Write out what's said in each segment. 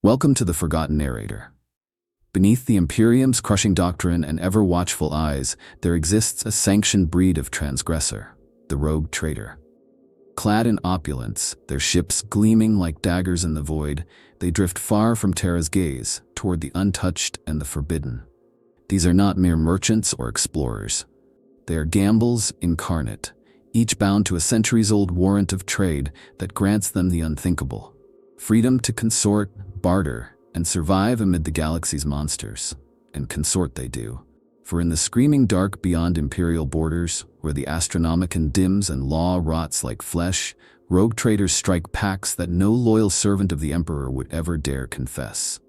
Welcome to the Forgotten Narrator. Beneath the Imperium's crushing doctrine and ever-watchful eyes, there exists a sanctioned breed of transgressor, the rogue trader. Clad in opulence, their ships gleaming like daggers in the void, they drift far from Terra's gaze, toward the untouched and the forbidden. These are not mere merchants or explorers. They are gambles incarnate, each bound to a centuries-old warrant of trade that grants them the unthinkable. Freedom to consort, barter, and survive amid the galaxy's monsters. And consort they do. For in the screaming dark beyond imperial borders, where the astronomicon dims and law rots like flesh, rogue traders strike pacts that no loyal servant of the Emperor would ever dare confess.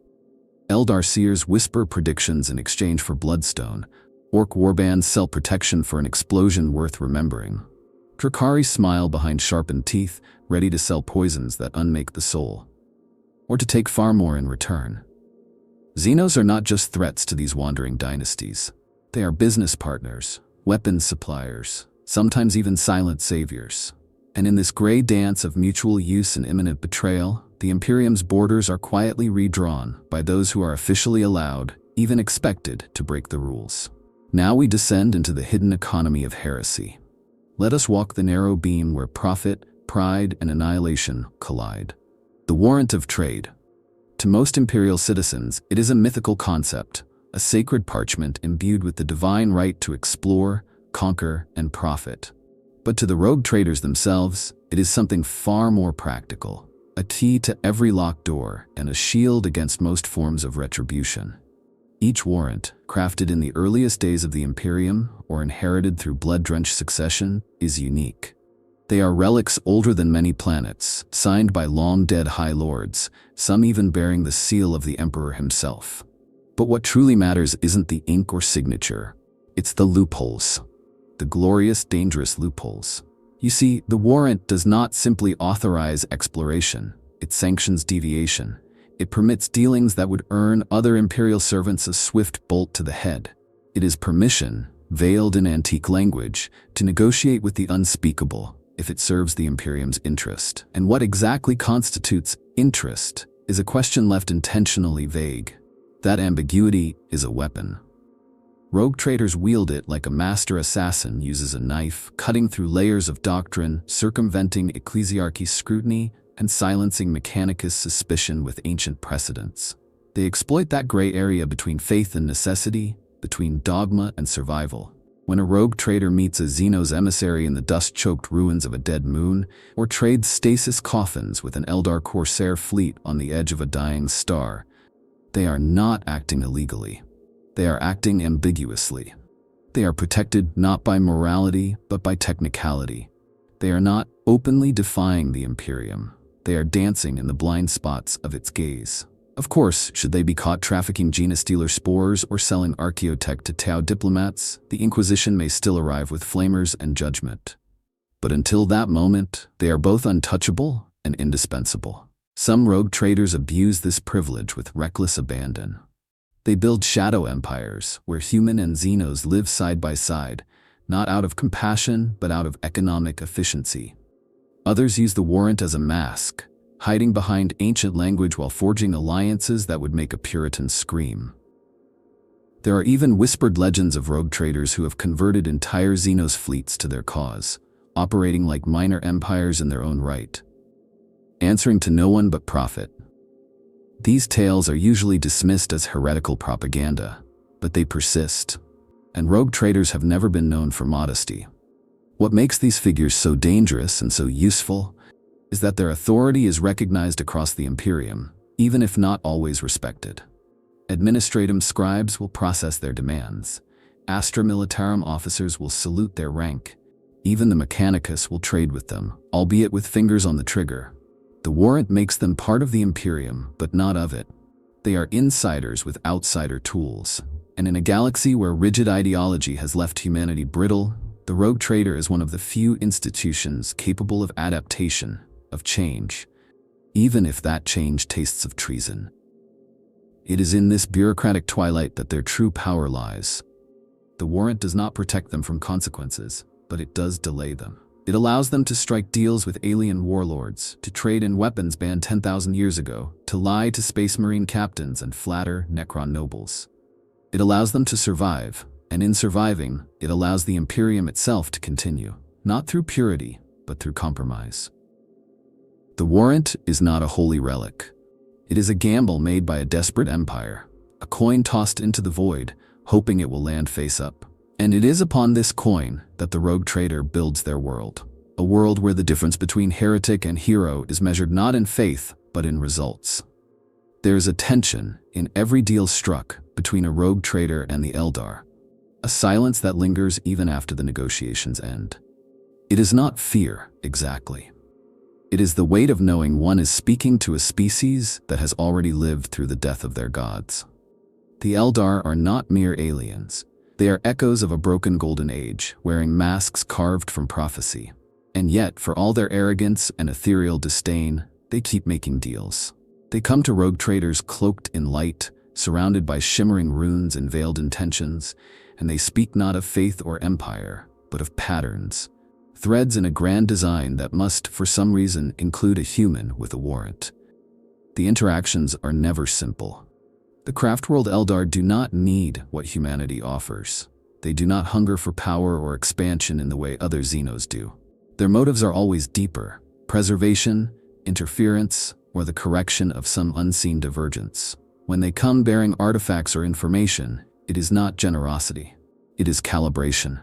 Eldar seers whisper predictions in exchange for bloodstone. Orc warbands sell protection for an explosion worth remembering. Drukhari smile behind sharpened teeth, ready to sell poisons that unmake the soul. Or to take far more in return. Xenos are not just threats to these wandering dynasties. They are business partners, weapons suppliers, sometimes even silent saviors. And in this gray dance of mutual use and imminent betrayal, the Imperium's borders are quietly redrawn by those who are officially allowed, even expected, to break the rules. Now we descend into the hidden economy of heresy. Let us walk the narrow beam where profit, pride, and annihilation collide. The warrant of trade. To most imperial citizens, it is a mythical concept, a sacred parchment imbued with the divine right to explore, conquer, and profit. But to the rogue traders themselves, it is something far more practical, a key to every locked door and a shield against most forms of retribution. Each warrant, crafted in the earliest days of the Imperium or inherited through blood-drenched succession, is unique. They are relics older than many planets, signed by long-dead High Lords, some even bearing the seal of the Emperor himself. But what truly matters isn't the ink or signature. It's the loopholes. The glorious, dangerous loopholes. You see, the warrant does not simply authorize exploration. It sanctions deviation. It permits dealings that would earn other Imperial servants a swift bolt to the head. It is permission, veiled in antique language, to negotiate with the unspeakable, if it serves the Imperium's interest. And what exactly constitutes interest is a question left intentionally vague. That ambiguity is a weapon. Rogue traders wield it like a master assassin uses a knife, cutting through layers of doctrine, circumventing ecclesiarchy's scrutiny, and silencing Mechanicus' suspicion with ancient precedents. They exploit that gray area between faith and necessity, between dogma and survival. When a rogue trader meets a Xenos emissary in the dust-choked ruins of a dead moon, or trades stasis coffins with an Eldar corsair fleet on the edge of a dying star, they are not acting illegally. They are acting ambiguously. They are protected not by morality, but by technicality. They are not openly defying the Imperium. They are dancing in the blind spots of its gaze. Of course, should they be caught trafficking gene-stealer spores or selling archaeotech to Tau diplomats, the Inquisition may still arrive with flamers and judgment. But until that moment, they are both untouchable and indispensable. Some rogue traders abuse this privilege with reckless abandon. They build shadow empires where human and Xenos live side by side, not out of compassion, but out of economic efficiency. Others use the warrant as a mask, hiding behind ancient language while forging alliances that would make a Puritan scream. There are even whispered legends of rogue traders who have converted entire Xenos fleets to their cause, operating like minor empires in their own right, answering to no one but profit. These tales are usually dismissed as heretical propaganda, but they persist, and rogue traders have never been known for modesty. What makes these figures so dangerous and so useful is that their authority is recognized across the Imperium, even if not always respected. Administratum scribes will process their demands. Astra Militarum officers will salute their rank. Even the Mechanicus will trade with them, albeit with fingers on the trigger. The warrant makes them part of the Imperium, but not of it. They are insiders with outsider tools. And in a galaxy where rigid ideology has left humanity brittle, the rogue trader is one of the few institutions capable of adaptation, of change, even if that change tastes of treason. It is in this bureaucratic twilight that their true power lies. The warrant does not protect them from consequences, but it does delay them. It allows them to strike deals with alien warlords, to trade in weapons banned 10,000 years ago, to lie to space marine captains and flatter Necron nobles. It allows them to survive, and in surviving, it allows the Imperium itself to continue, not through purity, but through compromise. The warrant is not a holy relic. It is a gamble made by a desperate empire, a coin tossed into the void, hoping it will land face up. And it is upon this coin that the rogue trader builds their world. A world where the difference between heretic and hero is measured not in faith, but in results. There is a tension in every deal struck between a rogue trader and the Eldar, a silence that lingers even after the negotiations end. It is not fear, exactly. It is the weight of knowing one is speaking to a species that has already lived through the death of their gods. The Eldar are not mere aliens. They are echoes of a broken golden age, wearing masks carved from prophecy. And yet, for all their arrogance and ethereal disdain, they keep making deals. They come to rogue traders cloaked in light, surrounded by shimmering runes and veiled intentions, and they speak not of faith or empire, but of patterns, threads in a grand design that must, for some reason, include a human with a warrant. The interactions are never simple. The Craftworld Eldar do not need what humanity offers. They do not hunger for power or expansion in the way other Xenos do. Their motives are always deeper: preservation, interference, or the correction of some unseen divergence. When they come bearing artifacts or information, it is not generosity. It is calibration.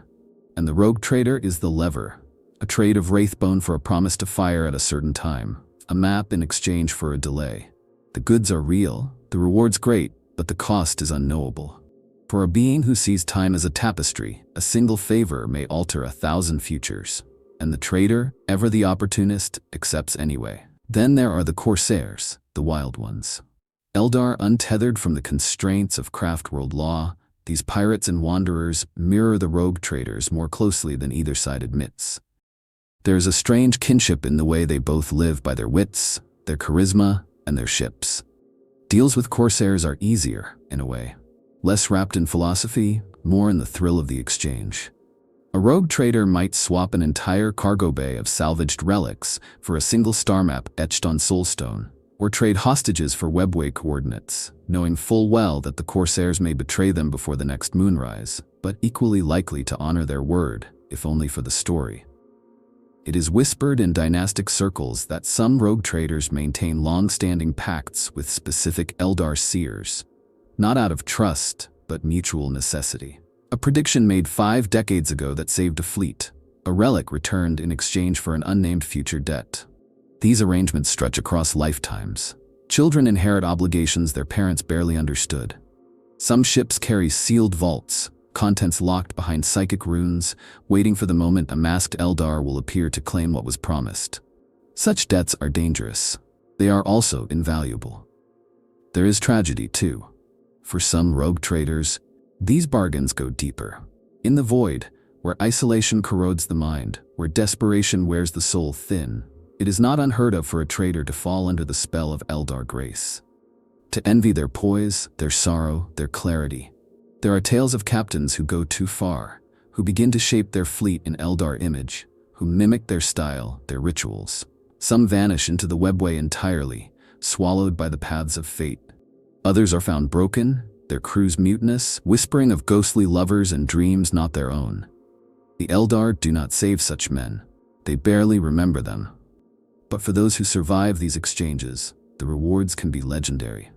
And the rogue trader is the lever. A trade of wraithbone for a promise to fire at a certain time. A map in exchange for a delay. The goods are real, the reward's great, but the cost is unknowable. For a being who sees time as a tapestry, a single favor may alter 1,000 futures. And the trader, ever the opportunist, accepts anyway. Then there are the Corsairs, the wild ones. Eldar untethered from the constraints of Craftworld law, these pirates and wanderers mirror the rogue traders more closely than either side admits. There is a strange kinship in the way they both live by their wits, their charisma, and their ships. Deals with Corsairs are easier, in a way. Less wrapped in philosophy, more in the thrill of the exchange. A rogue trader might swap an entire cargo bay of salvaged relics for a single star map etched on soulstone, or trade hostages for webway coordinates, knowing full well that the Corsairs may betray them before the next moonrise, but equally likely to honor their word, if only for the story. It is whispered in dynastic circles that some rogue traders maintain long-standing pacts with specific Eldar seers, not out of trust, but mutual necessity. A prediction made 5 decades ago that saved a fleet, a relic returned in exchange for an unnamed future debt. These arrangements stretch across lifetimes. Children inherit obligations their parents barely understood. Some ships carry sealed vaults, contents locked behind psychic runes, waiting for the moment a masked Eldar will appear to claim what was promised. Such debts are dangerous. They are also invaluable. There is tragedy, too. For some rogue traders, these bargains go deeper. In the void, where isolation corrodes the mind, where desperation wears the soul thin, it is not unheard of for a trader to fall under the spell of Eldar grace. To envy their poise, their sorrow, their clarity. There are tales of captains who go too far, who begin to shape their fleet in Eldar image, who mimic their style, their rituals. Some vanish into the webway entirely, swallowed by the paths of fate. Others are found broken, their crews mutinous, whispering of ghostly lovers and dreams not their own. The Eldar do not save such men. They barely remember them. But for those who survive these exchanges, the rewards can be legendary.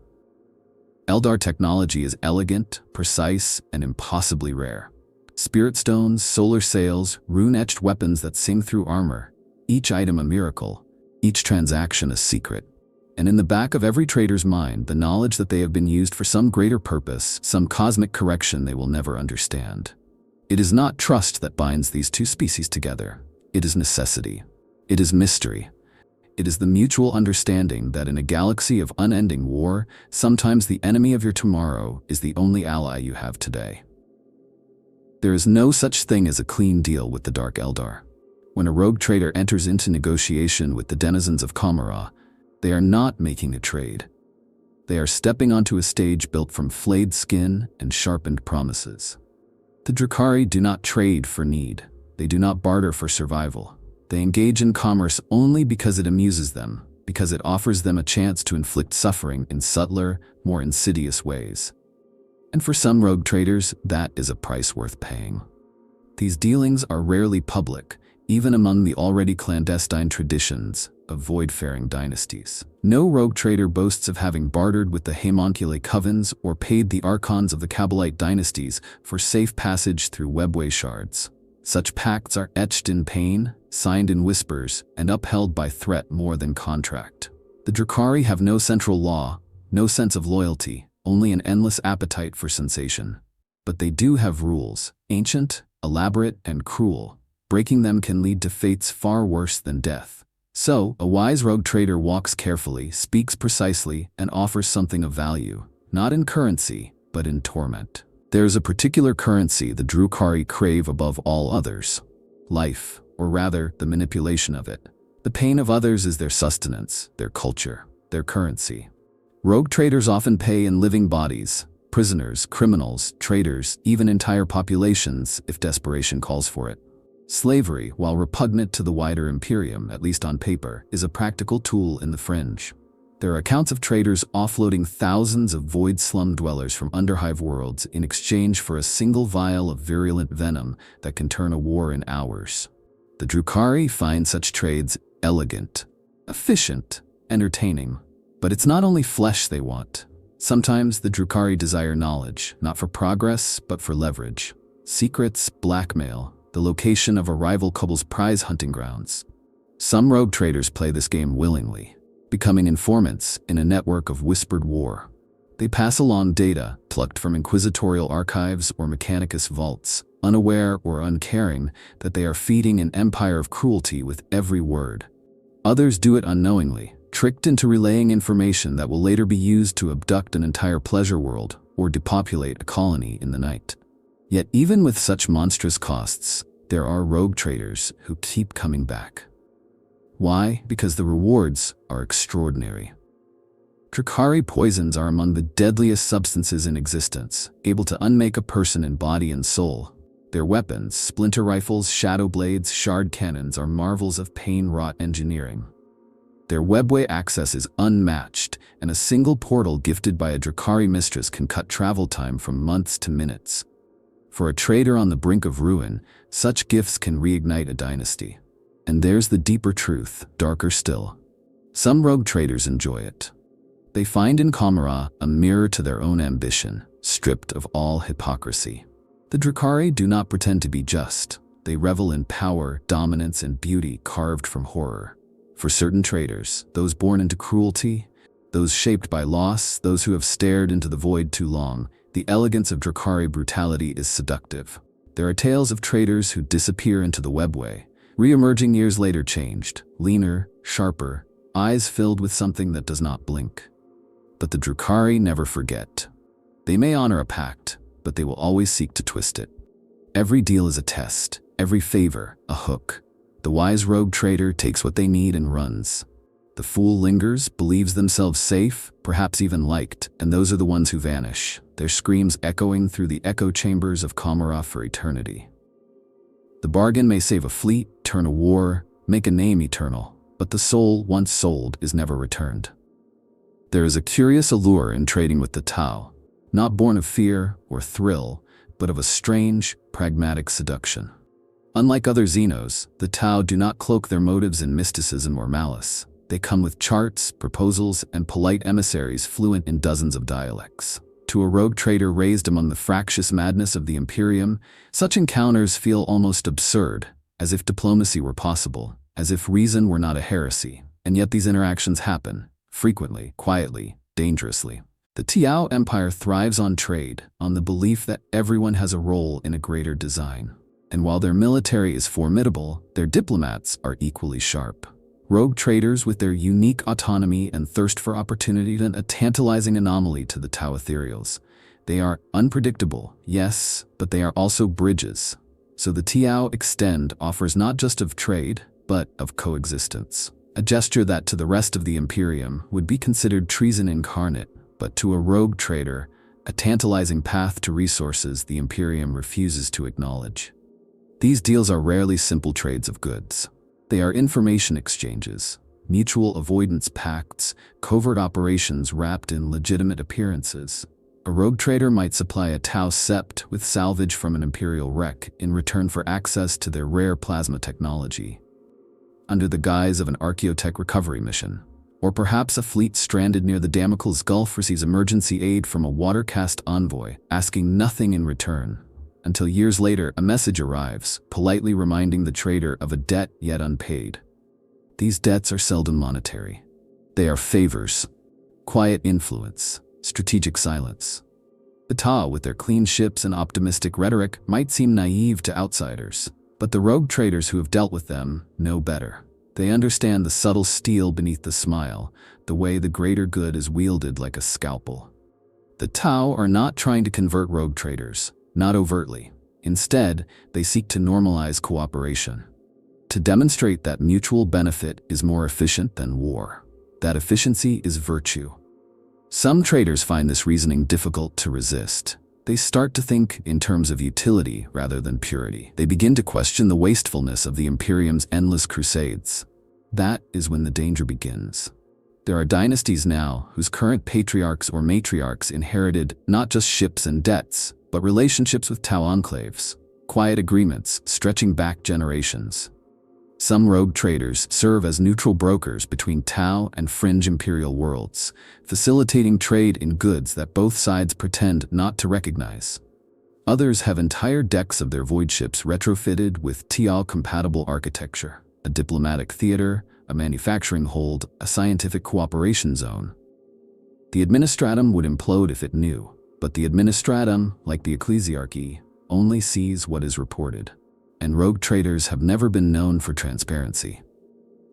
Eldar technology is elegant, precise, and impossibly rare. Spirit stones, solar sails, rune-etched weapons that sing through armor, each item a miracle, each transaction a secret. And in the back of every trader's mind, the knowledge that they have been used for some greater purpose, some cosmic correction they will never understand. It is not trust that binds these two species together. It is necessity. It is mystery. It is the mutual understanding that in a galaxy of unending war, sometimes the enemy of your tomorrow is the only ally you have today. There is no such thing as a clean deal with the Dark Eldar. When a rogue trader enters into negotiation with the denizens of Kamara, they are not making a trade. They are stepping onto a stage built from flayed skin and sharpened promises. The Drukhari do not trade for need. They do not barter for survival. They engage in commerce only because it amuses them, because it offers them a chance to inflict suffering in subtler, more insidious ways. And for some rogue traders, that is a price worth paying. These dealings are rarely public, even among the already clandestine traditions of void-faring dynasties. No rogue trader boasts of having bartered with the homunculi covens or paid the archons of the Kabbalite dynasties for safe passage through webway shards. Such pacts are etched in pain, signed in whispers, and upheld by threat more than contract. The Drukhari have no central law, no sense of loyalty, only an endless appetite for sensation. But they do have rules, ancient, elaborate, and cruel. Breaking them can lead to fates far worse than death. So, a wise rogue trader walks carefully, speaks precisely, and offers something of value, not in currency, but in torment. There is a particular currency the Drukhari crave above all others: life, or rather, the manipulation of it. The pain of others is their sustenance, their culture, their currency. Rogue traders often pay in living bodies: prisoners, criminals, traitors, even entire populations if desperation calls for it. Slavery, while repugnant to the wider imperium, at least on paper, is a practical tool in the fringe. There are accounts of traders offloading thousands of void slum dwellers from underhive worlds in exchange for a single vial of virulent venom that can turn a war in hours. The Drukhari find such trades elegant, efficient, entertaining. But it's not only flesh they want. Sometimes the Drukhari desire knowledge, not for progress, but for leverage. Secrets, blackmail, the location of a rival couple's prize hunting grounds. Some rogue traders play this game willingly, becoming informants in a network of whispered war. They pass along data plucked from inquisitorial archives or mechanicus vaults, unaware or uncaring that they are feeding an empire of cruelty with every word. Others do it unknowingly, tricked into relaying information that will later be used to abduct an entire pleasure world or depopulate a colony in the night. Yet even with such monstrous costs, there are rogue traders who keep coming back. Why? Because the rewards are extraordinary. Drukhari poisons are among the deadliest substances in existence, able to unmake a person in body and soul. Their weapons, splinter rifles, shadow blades, shard cannons, are marvels of pain-wrought engineering. Their webway access is unmatched, and a single portal gifted by a Drukhari mistress can cut travel time from months to minutes. For a trader on the brink of ruin, such gifts can reignite a dynasty. And there's the deeper truth, darker still. Some rogue traders enjoy it. They find in Kamara a mirror to their own ambition, stripped of all hypocrisy. The Drukhari do not pretend to be just. They revel in power, dominance, and beauty carved from horror. For certain traders, those born into cruelty, those shaped by loss, those who have stared into the void too long, the elegance of Drukhari brutality is seductive. There are tales of traders who disappear into the webway, re-emerging years later changed, leaner, sharper, eyes filled with something that does not blink. But the Drukhari never forget. They may honor a pact, but they will always seek to twist it. Every deal is a test, every favor a hook. The wise rogue trader takes what they need and runs. The fool lingers, believes themselves safe, perhaps even liked, and those are the ones who vanish, their screams echoing through the echo chambers of Kamara for eternity. The bargain may save a fleet, turn a war, make a name eternal, but the soul once sold is never returned. There is a curious allure in trading with the Tau, not born of fear or thrill, but of a strange, pragmatic seduction. Unlike other Xenos, the Tau do not cloak their motives in mysticism or malice. They come with charts, proposals, and polite emissaries fluent in dozens of dialects. To a rogue trader raised among the fractious madness of the Imperium, such encounters feel almost absurd, as if diplomacy were possible, as if reason were not a heresy. And yet these interactions happen, frequently, quietly, dangerously. The Tau Empire thrives on trade, on the belief that everyone has a role in a greater design. And while their military is formidable, their diplomats are equally sharp. Rogue traders with their unique autonomy and thirst for opportunity are a tantalizing anomaly to the Tau ethereals. They are unpredictable, yes, but they are also bridges. So the Tau Extend offers not just of trade, but of coexistence. A gesture that to the rest of the Imperium would be considered treason incarnate, but to a rogue trader, a tantalizing path to resources the Imperium refuses to acknowledge. These deals are rarely simple trades of goods. They are information exchanges, mutual avoidance pacts, covert operations wrapped in legitimate appearances. A rogue trader might supply a Tau sept with salvage from an Imperial wreck in return for access to their rare plasma technology, under the guise of an archaeotech recovery mission. Or perhaps a fleet stranded near the Damocles Gulf receives emergency aid from a water-cast envoy, asking nothing in return, until years later a message arrives, politely reminding the trader of a debt yet unpaid. These debts are seldom monetary. They are favors, quiet influence, strategic silence. The Tau, with their clean ships and optimistic rhetoric, might seem naive to outsiders, but the rogue traders who have dealt with them know better. They understand the subtle steel beneath the smile, the way the greater good is wielded like a scalpel. The Tau are not trying to convert rogue traders, not overtly. Instead, they seek to normalize cooperation, to demonstrate that mutual benefit is more efficient than war, that efficiency is virtue. Some traders find this reasoning difficult to resist. They start to think in terms of utility rather than purity. They begin to question the wastefulness of the Imperium's endless crusades. That is when the danger begins. There are dynasties now whose current patriarchs or matriarchs inherited not just ships and debts, but relationships with Tau enclaves, quiet agreements stretching back generations. Some rogue traders serve as neutral brokers between Tau and fringe Imperial worlds, facilitating trade in goods that both sides pretend not to recognize. Others have entire decks of their void ships retrofitted with Tau-compatible architecture, a diplomatic theater, a manufacturing hold, a scientific cooperation zone. The administratum would implode if it knew, but the administratum, like the ecclesiarchy, only sees what is reported. And rogue traders have never been known for transparency.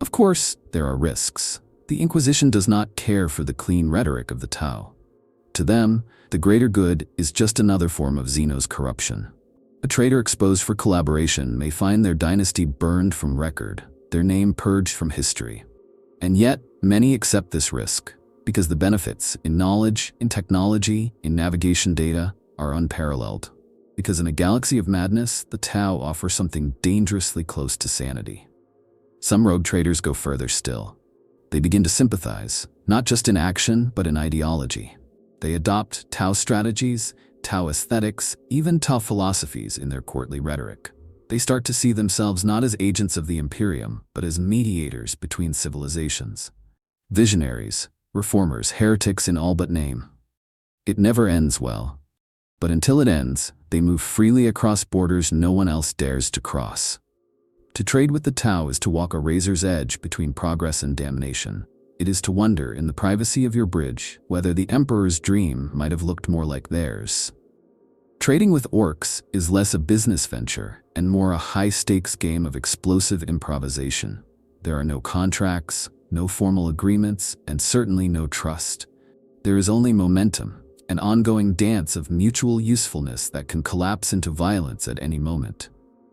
Of course, there are risks. The Inquisition does not care for the clean rhetoric of the Tau. To them, the greater good is just another form of Xenos corruption. A trader exposed for collaboration may find their dynasty burned from record, their name purged from history. And yet, many accept this risk, because the benefits in knowledge, in technology, in navigation data are unparalleled. Because in a galaxy of madness, the Tau offer something dangerously close to sanity. Some rogue traders go further still. They begin to sympathize, not just in action, but in ideology. They adopt Tau strategies, Tau aesthetics, even Tau philosophies in their courtly rhetoric. They start to see themselves not as agents of the Imperium, but as mediators between civilizations. Visionaries, reformers, heretics in all but name. It never ends well. But until it ends, they move freely across borders no one else dares to cross. To trade with the Tau is to walk a razor's edge between progress and damnation. It is to wonder, in the privacy of your bridge, whether the Emperor's dream might have looked more like theirs. Trading with orcs is less a business venture and more a high-stakes game of explosive improvisation. There are no contracts, no formal agreements, and certainly no trust. There is only momentum, an ongoing dance of mutual usefulness that can collapse into violence at any moment.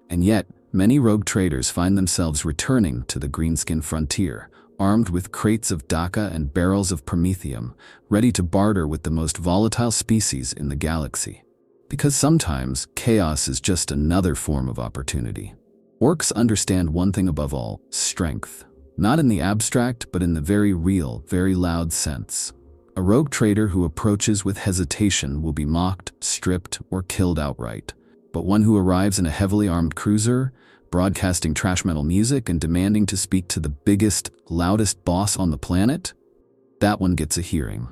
And yet, many rogue traders find themselves returning to the greenskin frontier, armed with crates of Daka and barrels of Promethium, ready to barter with the most volatile species in the galaxy. Because sometimes, chaos is just another form of opportunity. Orcs understand one thing above all: strength. Not in the abstract, but in the very real, very loud sense. A rogue trader who approaches with hesitation will be mocked, stripped, or killed outright. But one who arrives in a heavily armed cruiser, broadcasting trash metal music and demanding to speak to the biggest, loudest boss on the planet, that one gets a hearing.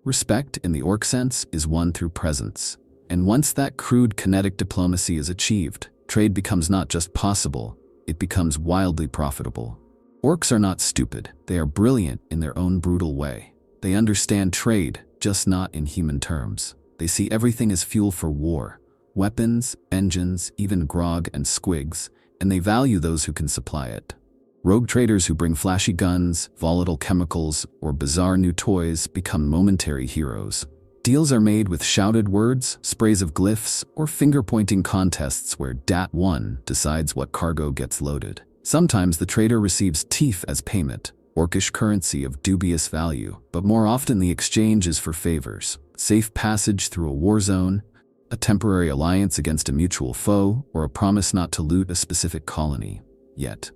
Respect, in the orc sense, is won through presence. And once that crude kinetic diplomacy is achieved, trade becomes not just possible, it becomes wildly profitable. Orcs are not stupid, they are brilliant in their own brutal way. They understand trade, just not in human terms. They see everything as fuel for war, weapons, engines, even grog and squigs, and they value those who can supply it. Rogue traders who bring flashy guns, volatile chemicals, or bizarre new toys become momentary heroes. Deals are made with shouted words, sprays of glyphs, or finger-pointing contests where Dat 1 decides what cargo gets loaded. Sometimes the trader receives teeth as payment, orcish currency of dubious value, but more often the exchange is for favors, safe passage through a war zone, a temporary alliance against a mutual foe, or a promise not to loot a specific colony. Yet,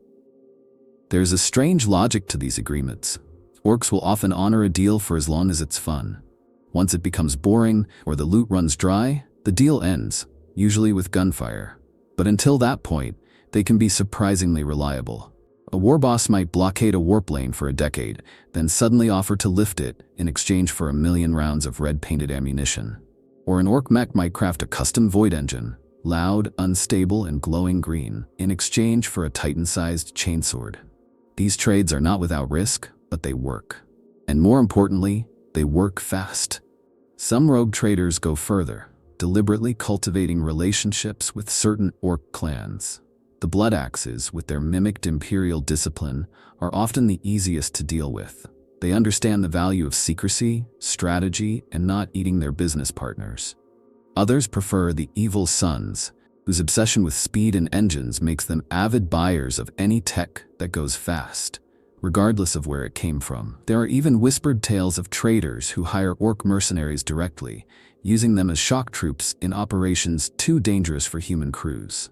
There's a strange logic to these agreements. Orcs will often honor a deal for as long as it's fun. Once it becomes boring or the loot runs dry, the deal ends, usually with gunfire. But until that point, they can be surprisingly reliable. A war boss might blockade a warp lane for a decade, then suddenly offer to lift it in exchange for 1,000,000 rounds of red-painted ammunition. Or an orc mech might craft a custom void engine, loud, unstable, and glowing green, in exchange for a titan-sized chainsword. These trades are not without risk, but they work. And more importantly, they work fast. Some rogue traders go further, deliberately cultivating relationships with certain orc clans. The Blood Axes, with their mimicked imperial discipline, are often the easiest to deal with. They understand the value of secrecy, strategy, and not eating their business partners. Others prefer the Evil Sons, whose obsession with speed and engines makes them avid buyers of any tech that goes fast, regardless of where it came from. There are even whispered tales of traders who hire orc mercenaries directly, using them as shock troops in operations too dangerous for human crews.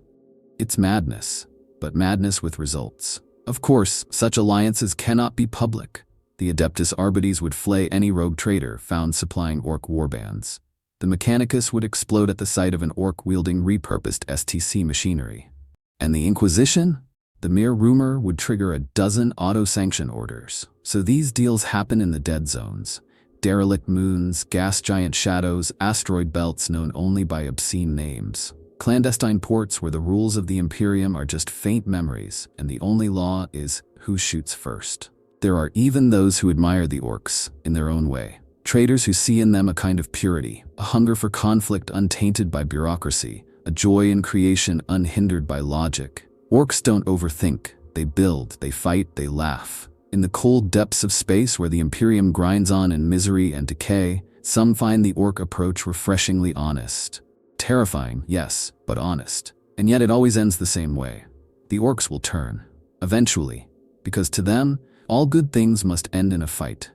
It's madness, but madness with results. Of course, such alliances cannot be public. The Adeptus Arbites would flay any rogue trader found supplying orc warbands. The Mechanicus would explode at the sight of an orc-wielding repurposed STC machinery. And the Inquisition? The mere rumor would trigger a dozen auto-sanction orders. So these deals happen in the dead zones. Derelict moons, gas giant shadows, asteroid belts known only by obscene names. Clandestine ports where the rules of the Imperium are just faint memories, and the only law is who shoots first. There are even those who admire the orcs, in their own way. Traders who see in them a kind of purity, a hunger for conflict untainted by bureaucracy, a joy in creation unhindered by logic. Orcs don't overthink, they build, they fight, they laugh. In the cold depths of space where the Imperium grinds on in misery and decay, some find the orc approach refreshingly honest. Terrifying, yes, but honest. And yet it always ends the same way. The orcs will turn, eventually, because to them, all good things must end in a fight.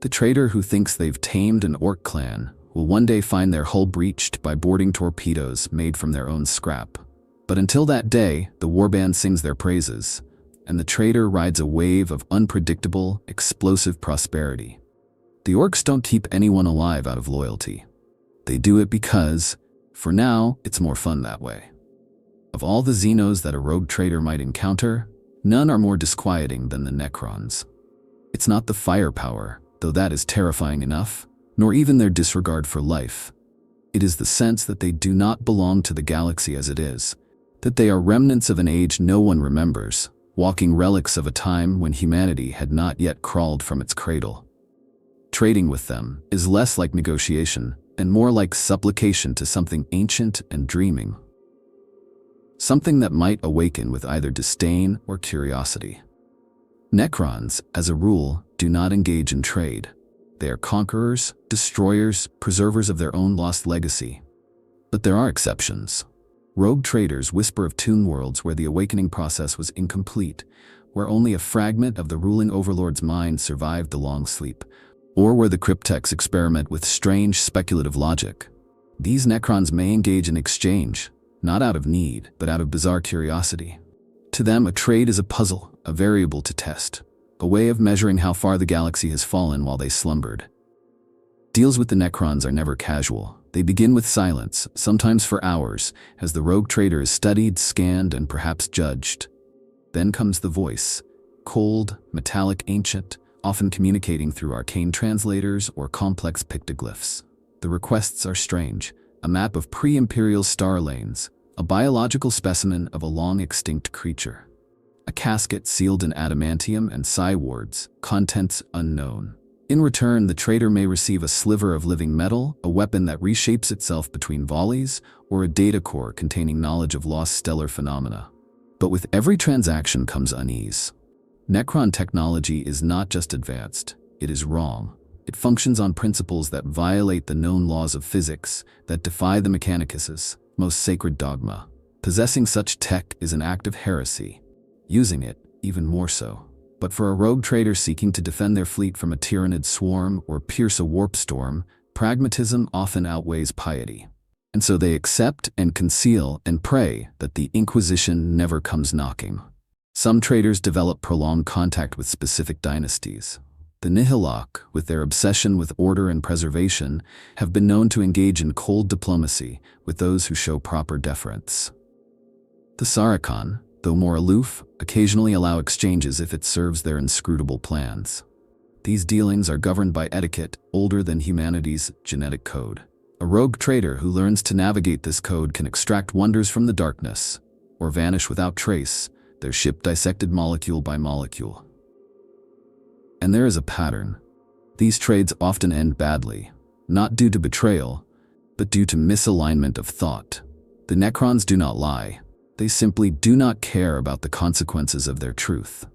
The trader who thinks they've tamed an orc clan will one day find their hull breached by boarding torpedoes made from their own scrap. But until that day, the warband sings their praises, and the trader rides a wave of unpredictable, explosive prosperity. The orcs don't keep anyone alive out of loyalty. They do it because, for now, it's more fun that way. Of all the Xenos that a rogue trader might encounter, none are more disquieting than the Necrons. It's not the firepower, though that is terrifying enough, nor even their disregard for life. It is the sense that they do not belong to the galaxy as it is, that they are remnants of an age no one remembers, walking relics of a time when humanity had not yet crawled from its cradle. Trading with them is less like negotiation and more like supplication to something ancient and dreaming. Something that might awaken with either disdain or curiosity. Necrons, as a rule, do not engage in trade. They are conquerors, destroyers, preservers of their own lost legacy. But there are exceptions. Rogue traders whisper of tomb worlds where the awakening process was incomplete, where only a fragment of the ruling overlord's mind survived the long sleep, or where the cryptechs experiment with strange speculative logic. These Necrons may engage in exchange, not out of need, but out of bizarre curiosity. To them, a trade is a puzzle, a variable to test, a way of measuring how far the galaxy has fallen while they slumbered. Deals with the Necrons are never casual. They begin with silence, sometimes for hours, as the rogue trader is studied, scanned, and perhaps judged. Then comes the voice, cold, metallic, ancient, often communicating through arcane translators or complex pictoglyphs. The requests are strange: a map of pre-imperial star lanes, a biological specimen of a long-extinct creature, a casket sealed in adamantium and psi wards, contents unknown. In return, the trader may receive a sliver of living metal, a weapon that reshapes itself between volleys, or a data core containing knowledge of lost stellar phenomena. But with every transaction comes unease. Necron technology is not just advanced, it is wrong. It functions on principles that violate the known laws of physics, that defy the Mechanicus' most sacred dogma. Possessing such tech is an act of heresy. Using it, even more so. But for a rogue trader seeking to defend their fleet from a tyrannid swarm or pierce a warp storm, pragmatism often outweighs piety. And so they accept and conceal and pray that the Inquisition never comes knocking. Some traders develop prolonged contact with specific dynasties. The Nihilak, with their obsession with order and preservation, have been known to engage in cold diplomacy with those who show proper deference. The Sarikhan, though more aloof, occasionally allow exchanges if it serves their inscrutable plans. These dealings are governed by etiquette older than humanity's genetic code. A rogue trader who learns to navigate this code can extract wonders from the darkness, or vanish without trace, their ship dissected molecule by molecule. And there is a pattern. These trades often end badly, not due to betrayal, but due to misalignment of thought. The Necrons do not lie. They simply do not care about the consequences of their truth.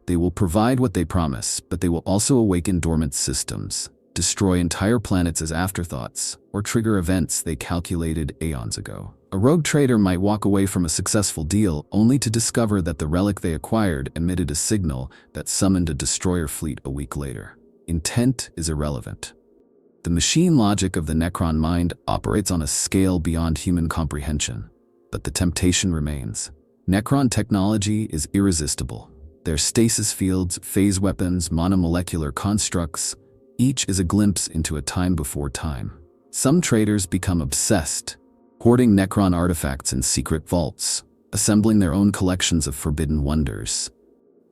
They will provide what they promise, but they will also awaken dormant systems, destroy entire planets as afterthoughts, or trigger events they calculated aeons ago. A rogue trader might walk away from a successful deal only to discover that the relic they acquired emitted a signal that summoned a destroyer fleet a week later. Intent is irrelevant. The machine logic of the Necron mind operates on a scale beyond human comprehension, but the temptation remains. Necron technology is irresistible. Their stasis fields, phase weapons, monomolecular constructs, each is a glimpse into a time before time. Some traders become obsessed, hoarding Necron artifacts in secret vaults, assembling their own collections of forbidden wonders.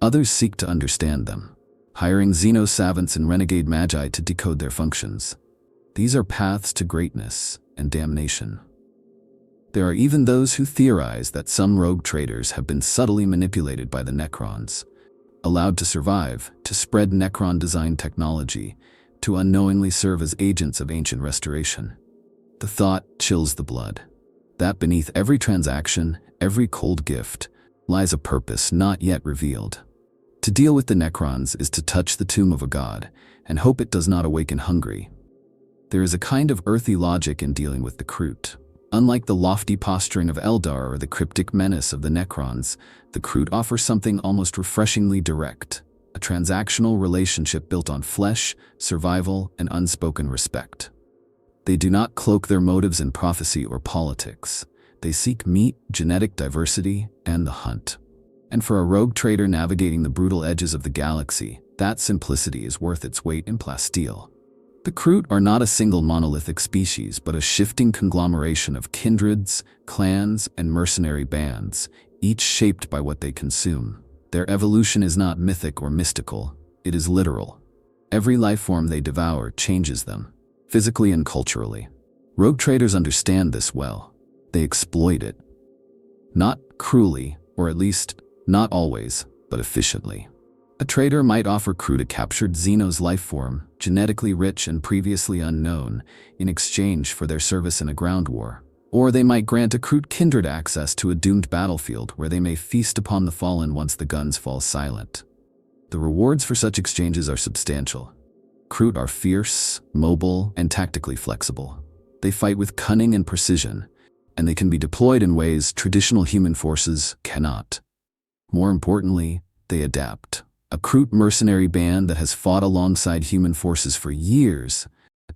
Others seek to understand them, hiring Xenos savants and renegade magi to decode their functions. These are paths to greatness and damnation. There are even those who theorize that some rogue traders have been subtly manipulated by the Necrons, allowed to survive, to spread Necron-designed technology, to unknowingly serve as agents of ancient restoration. The thought chills the blood. That beneath every transaction, every cold gift, lies a purpose not yet revealed. To deal with the Necrons is to touch the tomb of a god, and hope it does not awaken hungry. There is a kind of earthy logic in dealing with the Kroot. Unlike the lofty posturing of Eldar or the cryptic menace of the Necrons, the Kroot offers something almost refreshingly direct, a transactional relationship built on flesh, survival, and unspoken respect. They do not cloak their motives in prophecy or politics. They seek meat, genetic diversity, and the hunt. And for a rogue trader navigating the brutal edges of the galaxy, that simplicity is worth its weight in plasteel. The Kroot are not a single monolithic species, but a shifting conglomeration of kindreds, clans, and mercenary bands, each shaped by what they consume. Their evolution is not mythic or mystical, it is literal. Every life form they devour changes them, physically and culturally. Rogue traders understand this well. They exploit it. Not cruelly, or at least not always, but efficiently. A trader might offer Kroot a captured Xenos life form, genetically rich and previously unknown, in exchange for their service in a ground war. Or they might grant a Kroot kindred access to a doomed battlefield where they may feast upon the fallen once the guns fall silent. The rewards for such exchanges are substantial. Kroot are fierce, mobile, and tactically flexible. They fight with cunning and precision, and they can be deployed in ways traditional human forces cannot. More importantly, they adapt. A Kroot mercenary band that has fought alongside human forces for years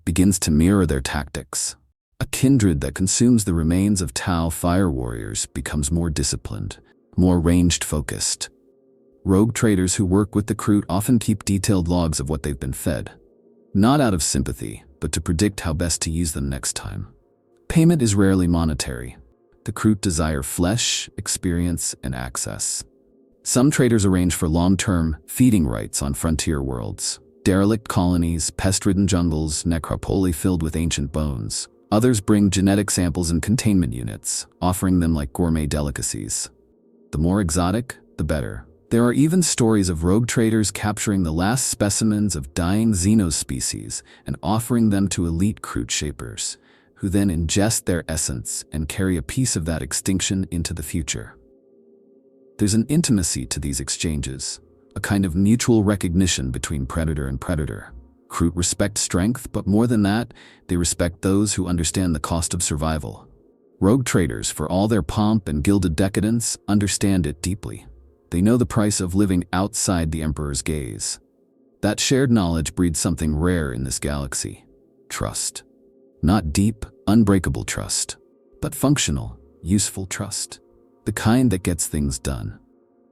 begins to mirror their tactics. A kindred that consumes the remains of Tau fire warriors becomes more disciplined, more ranged-focused. Rogue traders who work with the Kroot often keep detailed logs of what they've been fed, not out of sympathy, but to predict how best to use them next time. Payment is rarely monetary. The Kroot desire flesh, experience, and access. Some traders arrange for long-term feeding rights on frontier worlds. Derelict colonies, pest-ridden jungles, necropoli filled with ancient bones. Others bring genetic samples in containment units, offering them like gourmet delicacies. The more exotic, the better. There are even stories of rogue traders capturing the last specimens of dying Xenos species and offering them to elite Kroot shapers, who then ingest their essence and carry a piece of that extinction into the future. There's an intimacy to these exchanges, a kind of mutual recognition between predator and predator. Kroot respect strength, but more than that, they respect those who understand the cost of survival. Rogue traders, for all their pomp and gilded decadence, understand it deeply. They know the price of living outside the Emperor's gaze. That shared knowledge breeds something rare in this galaxy: trust. Not deep, unbreakable trust, but functional, useful trust. The kind that gets things done.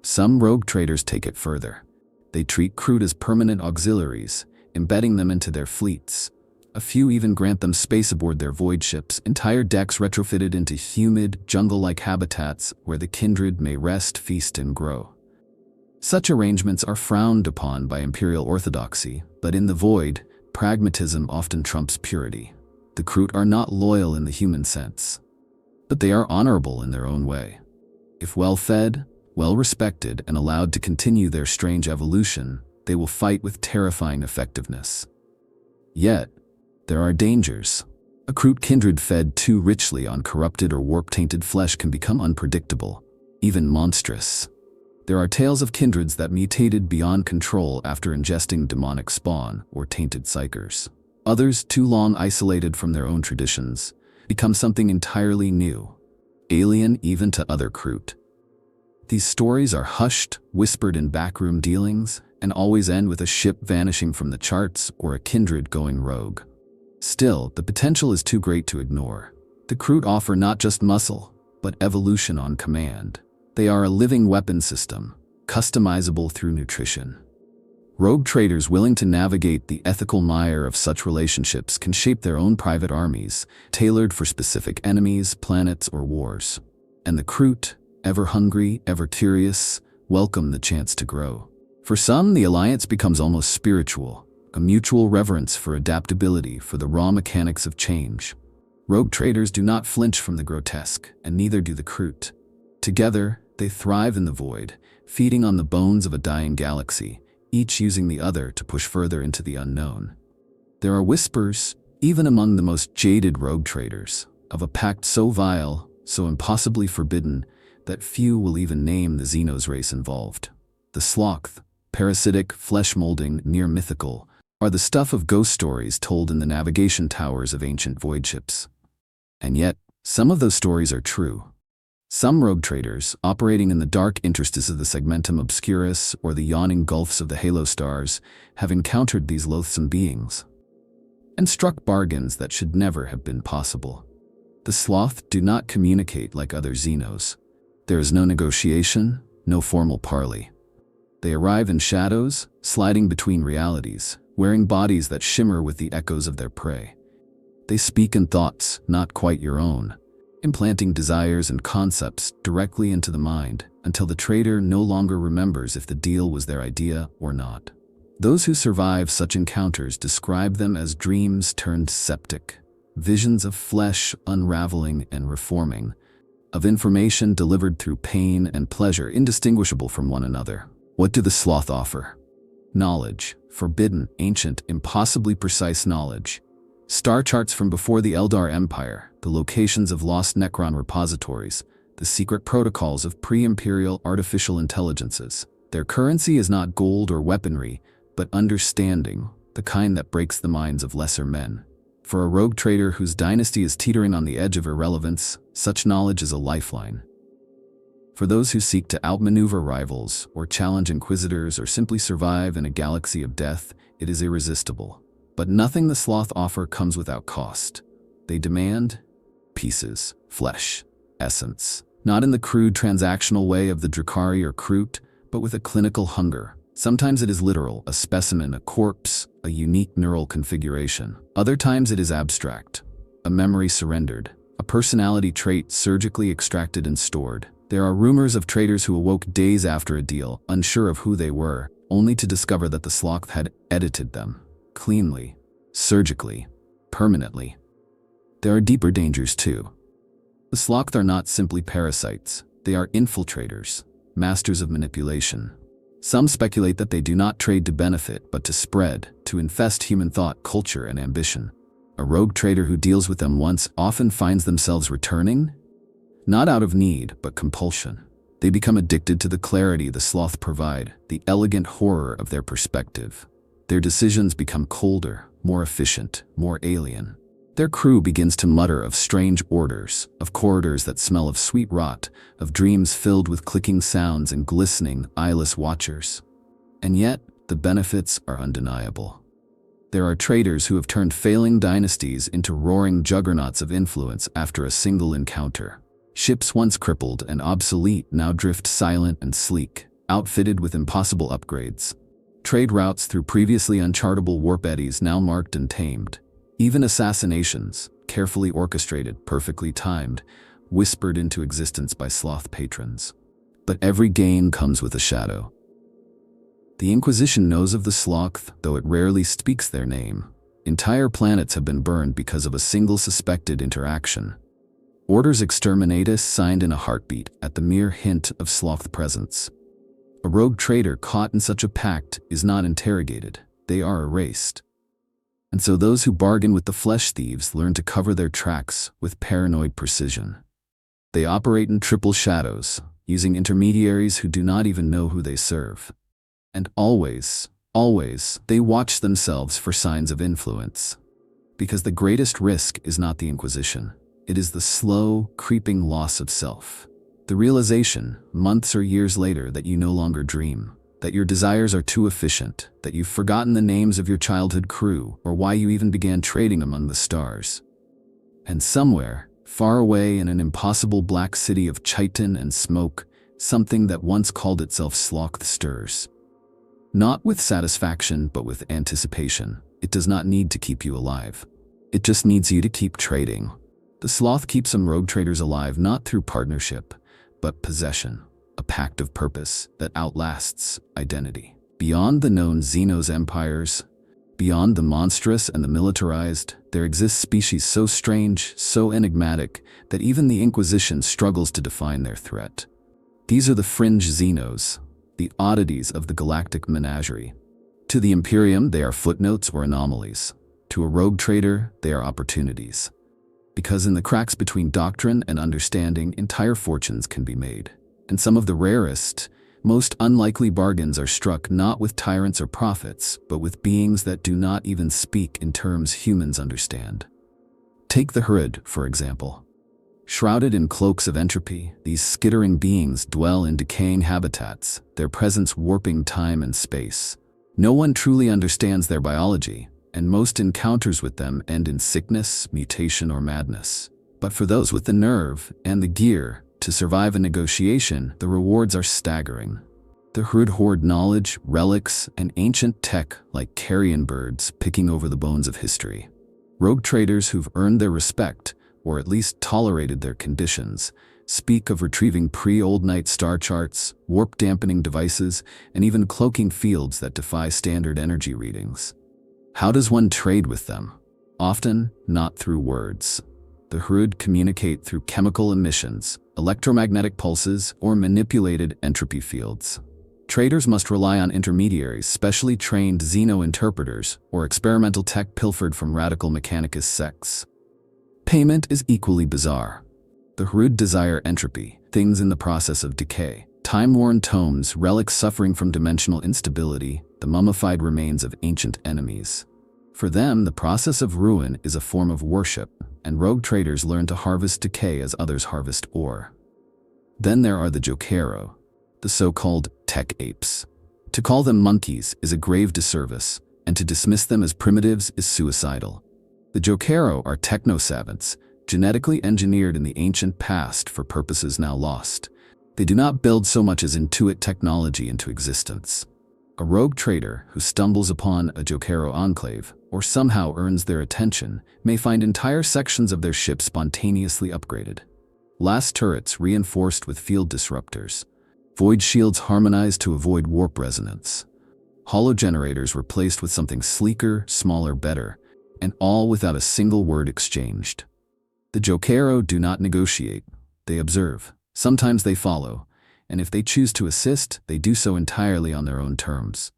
Some rogue traders take it further. They treat Kroot as permanent auxiliaries, embedding them into their fleets. A few even grant them space aboard their void ships, entire decks retrofitted into humid, jungle-like habitats where the kindred may rest, feast, and grow. Such arrangements are frowned upon by imperial orthodoxy, but in the void, pragmatism often trumps purity. The Kroot are not loyal in the human sense, but they are honorable in their own way. If well-fed, well-respected, and allowed to continue their strange evolution, they will fight with terrifying effectiveness. Yet, there are dangers. A Kroot kindred fed too richly on corrupted or warp-tainted flesh can become unpredictable, even monstrous. There are tales of kindreds that mutated beyond control after ingesting demonic spawn or tainted psychers. Others, too long isolated from their own traditions, become something entirely new, alien even to other Kroot. These stories are hushed, whispered in backroom dealings, and always end with a ship vanishing from the charts or a kindred going rogue. Still, the potential is too great to ignore. The Kroot offer not just muscle, but evolution on command. They are a living weapon system, customizable through nutrition. Rogue traders willing to navigate the ethical mire of such relationships can shape their own private armies, tailored for specific enemies, planets, or wars. And the Kroot, ever hungry, ever curious, welcome the chance to grow. For some, the alliance becomes almost spiritual, a mutual reverence for adaptability, for the raw mechanics of change. Rogue traders do not flinch from the grotesque, and neither do the Kroot. Together, they thrive in the void, feeding on the bones of a dying galaxy, each using the other to push further into the unknown. There are whispers, even among the most jaded rogue traders, of a pact so vile, so impossibly forbidden, that few will even name the Xenos race involved. The Sloth, parasitic, flesh-molding, near mythical, are the stuff of ghost stories told in the navigation towers of ancient void ships. And yet, some of those stories are true. Some rogue traders, operating in the dark interstices of the Segmentum Obscurus or the yawning gulfs of the halo stars, have encountered these loathsome beings and struck bargains that should never have been possible. The Sloth do not communicate like other Xenos. There is no negotiation, no formal parley. They arrive in shadows, sliding between realities, wearing bodies that shimmer with the echoes of their prey. They speak in thoughts not quite your own, implanting desires and concepts directly into the mind until the trader no longer remembers if the deal was their idea or not. Those who survive such encounters describe them as dreams turned septic, visions of flesh unraveling and reforming, of information delivered through pain and pleasure indistinguishable from one another. What do the Sloth offer? Knowledge, forbidden, ancient, impossibly precise knowledge. Star charts from before the Eldar Empire, the locations of lost Necron repositories, the secret protocols of pre-imperial artificial intelligences. Their currency is not gold or weaponry, but understanding, the kind that breaks the minds of lesser men. For a rogue trader whose dynasty is teetering on the edge of irrelevance, such knowledge is a lifeline. For those who seek to outmaneuver rivals, or challenge inquisitors, or simply survive in a galaxy of death, it is irresistible. But nothing the Sloth offer comes without cost. They demand pieces, flesh, essence. Not in the crude transactional way of the Drukhari or Kroot, but with a clinical hunger. Sometimes it is literal, a specimen, a corpse, a unique neural configuration. Other times it is abstract, a memory surrendered, a personality trait surgically extracted and stored. There are rumors of traders who awoke days after a deal, unsure of who they were, only to discover that the Sloth had edited them. Cleanly, surgically, permanently. There are deeper dangers too. The Sloth are not simply parasites, they are infiltrators, masters of manipulation. Some speculate that they do not trade to benefit, but to spread, to infest human thought, culture, and ambition. A rogue trader who deals with them once often finds themselves returning, not out of need, but compulsion. They become addicted to the clarity the Sloth provide, the elegant horror of their perspective. Their decisions become colder, more efficient, more alien. Their crew begins to mutter of strange orders, of corridors that smell of sweet rot, of dreams filled with clicking sounds and glistening, eyeless watchers. And yet, the benefits are undeniable. There are traders who have turned failing dynasties into roaring juggernauts of influence after a single encounter. Ships once crippled and obsolete now drift silent and sleek, outfitted with impossible upgrades. Trade routes through previously unchartable warp eddies now marked and tamed. Even assassinations, carefully orchestrated, perfectly timed, whispered into existence by Sloth patrons. But every gain comes with a shadow. The Inquisition knows of the Sloth, though it rarely speaks their name. Entire planets have been burned because of a single suspected interaction. Orders exterminatus signed in a heartbeat at the mere hint of Sloth presence. A rogue trader caught in such a pact is not interrogated, they are erased. And so those who bargain with the flesh thieves learn to cover their tracks with paranoid precision. They operate in triple shadows, using intermediaries who do not even know who they serve. And always, they watch themselves for signs of influence. Because the greatest risk is not the Inquisition, it is the slow, creeping loss of self. The realization, months or years later, that you no longer dream, that your desires are too efficient, that you've forgotten the names of your childhood crew, or why you even began trading among the stars. And somewhere, far away in an impossible black city of chitin and smoke, something that once called itself Sloth stirs. Not with satisfaction, but with anticipation. It does not need to keep you alive. It just needs you to keep trading. The Sloth keeps some rogue traders alive not through partnership, but possession, a pact of purpose that outlasts identity. Beyond the known Xenos empires, beyond the monstrous and the militarized, there exists species so strange, so enigmatic, that even the Inquisition struggles to define their threat. These are the fringe Xenos, the oddities of the galactic menagerie. To the Imperium, they are footnotes or anomalies. To a rogue trader, they are opportunities. Because in the cracks between doctrine and understanding, entire fortunes can be made. And some of the rarest, most unlikely bargains are struck not with tyrants or prophets, but with beings that do not even speak in terms humans understand. Take the Hrid, for example. Shrouded in cloaks of entropy, these skittering beings dwell in decaying habitats, their presence warping time and space. No one truly understands their biology, and most encounters with them end in sickness, mutation, or madness. But for those with the nerve and the gear to survive a negotiation, the rewards are staggering. The Hrid hoard knowledge, relics, and ancient tech like carrion birds picking over the bones of history. Rogue traders who've earned their respect, or at least tolerated their conditions, speak of retrieving pre-Old Night star charts, warp-dampening devices, and even cloaking fields that defy standard energy readings. How does one trade with them? Often, not through words. The Hrid communicate through chemical emissions, electromagnetic pulses, or manipulated entropy fields. Traders must rely on intermediaries, specially trained xeno-interpreters, or experimental tech pilfered from radical mechanicus sects. Payment is equally bizarre. The Hrid desire entropy, things in the process of decay, time-worn tomes, relics suffering from dimensional instability, the mummified remains of ancient enemies. For them, the process of ruin is a form of worship, and rogue traders learn to harvest decay as others harvest ore. Then there are the Drukhari, the so-called tech apes. To call them monkeys is a grave disservice, and to dismiss them as primitives is suicidal. The Drukhari are techno-savants, genetically engineered in the ancient past for purposes now lost. They do not build so much as intuit technology into existence. A rogue trader who stumbles upon a Drukhari enclave, or somehow earns their attention, may find entire sections of their ship spontaneously upgraded. Last turrets reinforced with field disruptors. Void shields harmonized to avoid warp resonance. Holo generators replaced with something sleeker, smaller, better, and all without a single word exchanged. The Drukhari do not negotiate, they observe. Sometimes they follow, and if they choose to assist, they do so entirely on their own terms.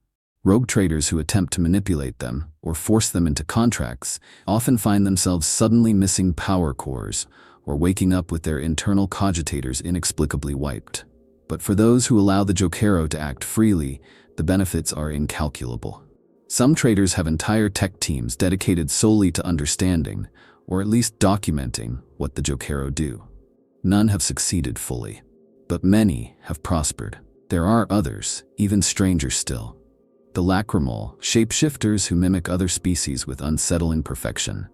Rogue traders who attempt to manipulate them, or force them into contracts, often find themselves suddenly missing power cores, or waking up with their internal cogitators inexplicably wiped. But for those who allow the Drukhari to act freely, the benefits are incalculable. Some traders have entire tech teams dedicated solely to understanding, or at least documenting, what the Drukhari do. None have succeeded fully, but many have prospered. There are others, even stranger still. The lacrimal, shapeshifters who mimic other species with unsettling perfection.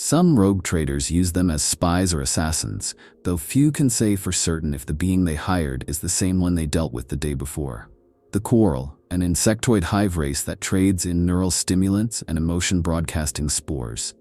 Some rogue traders use them as spies or assassins, though few can say for certain if the being they hired is the same one they dealt with the day before. The Quarrel, an insectoid hive race that trades in neural stimulants and emotion-broadcasting spores.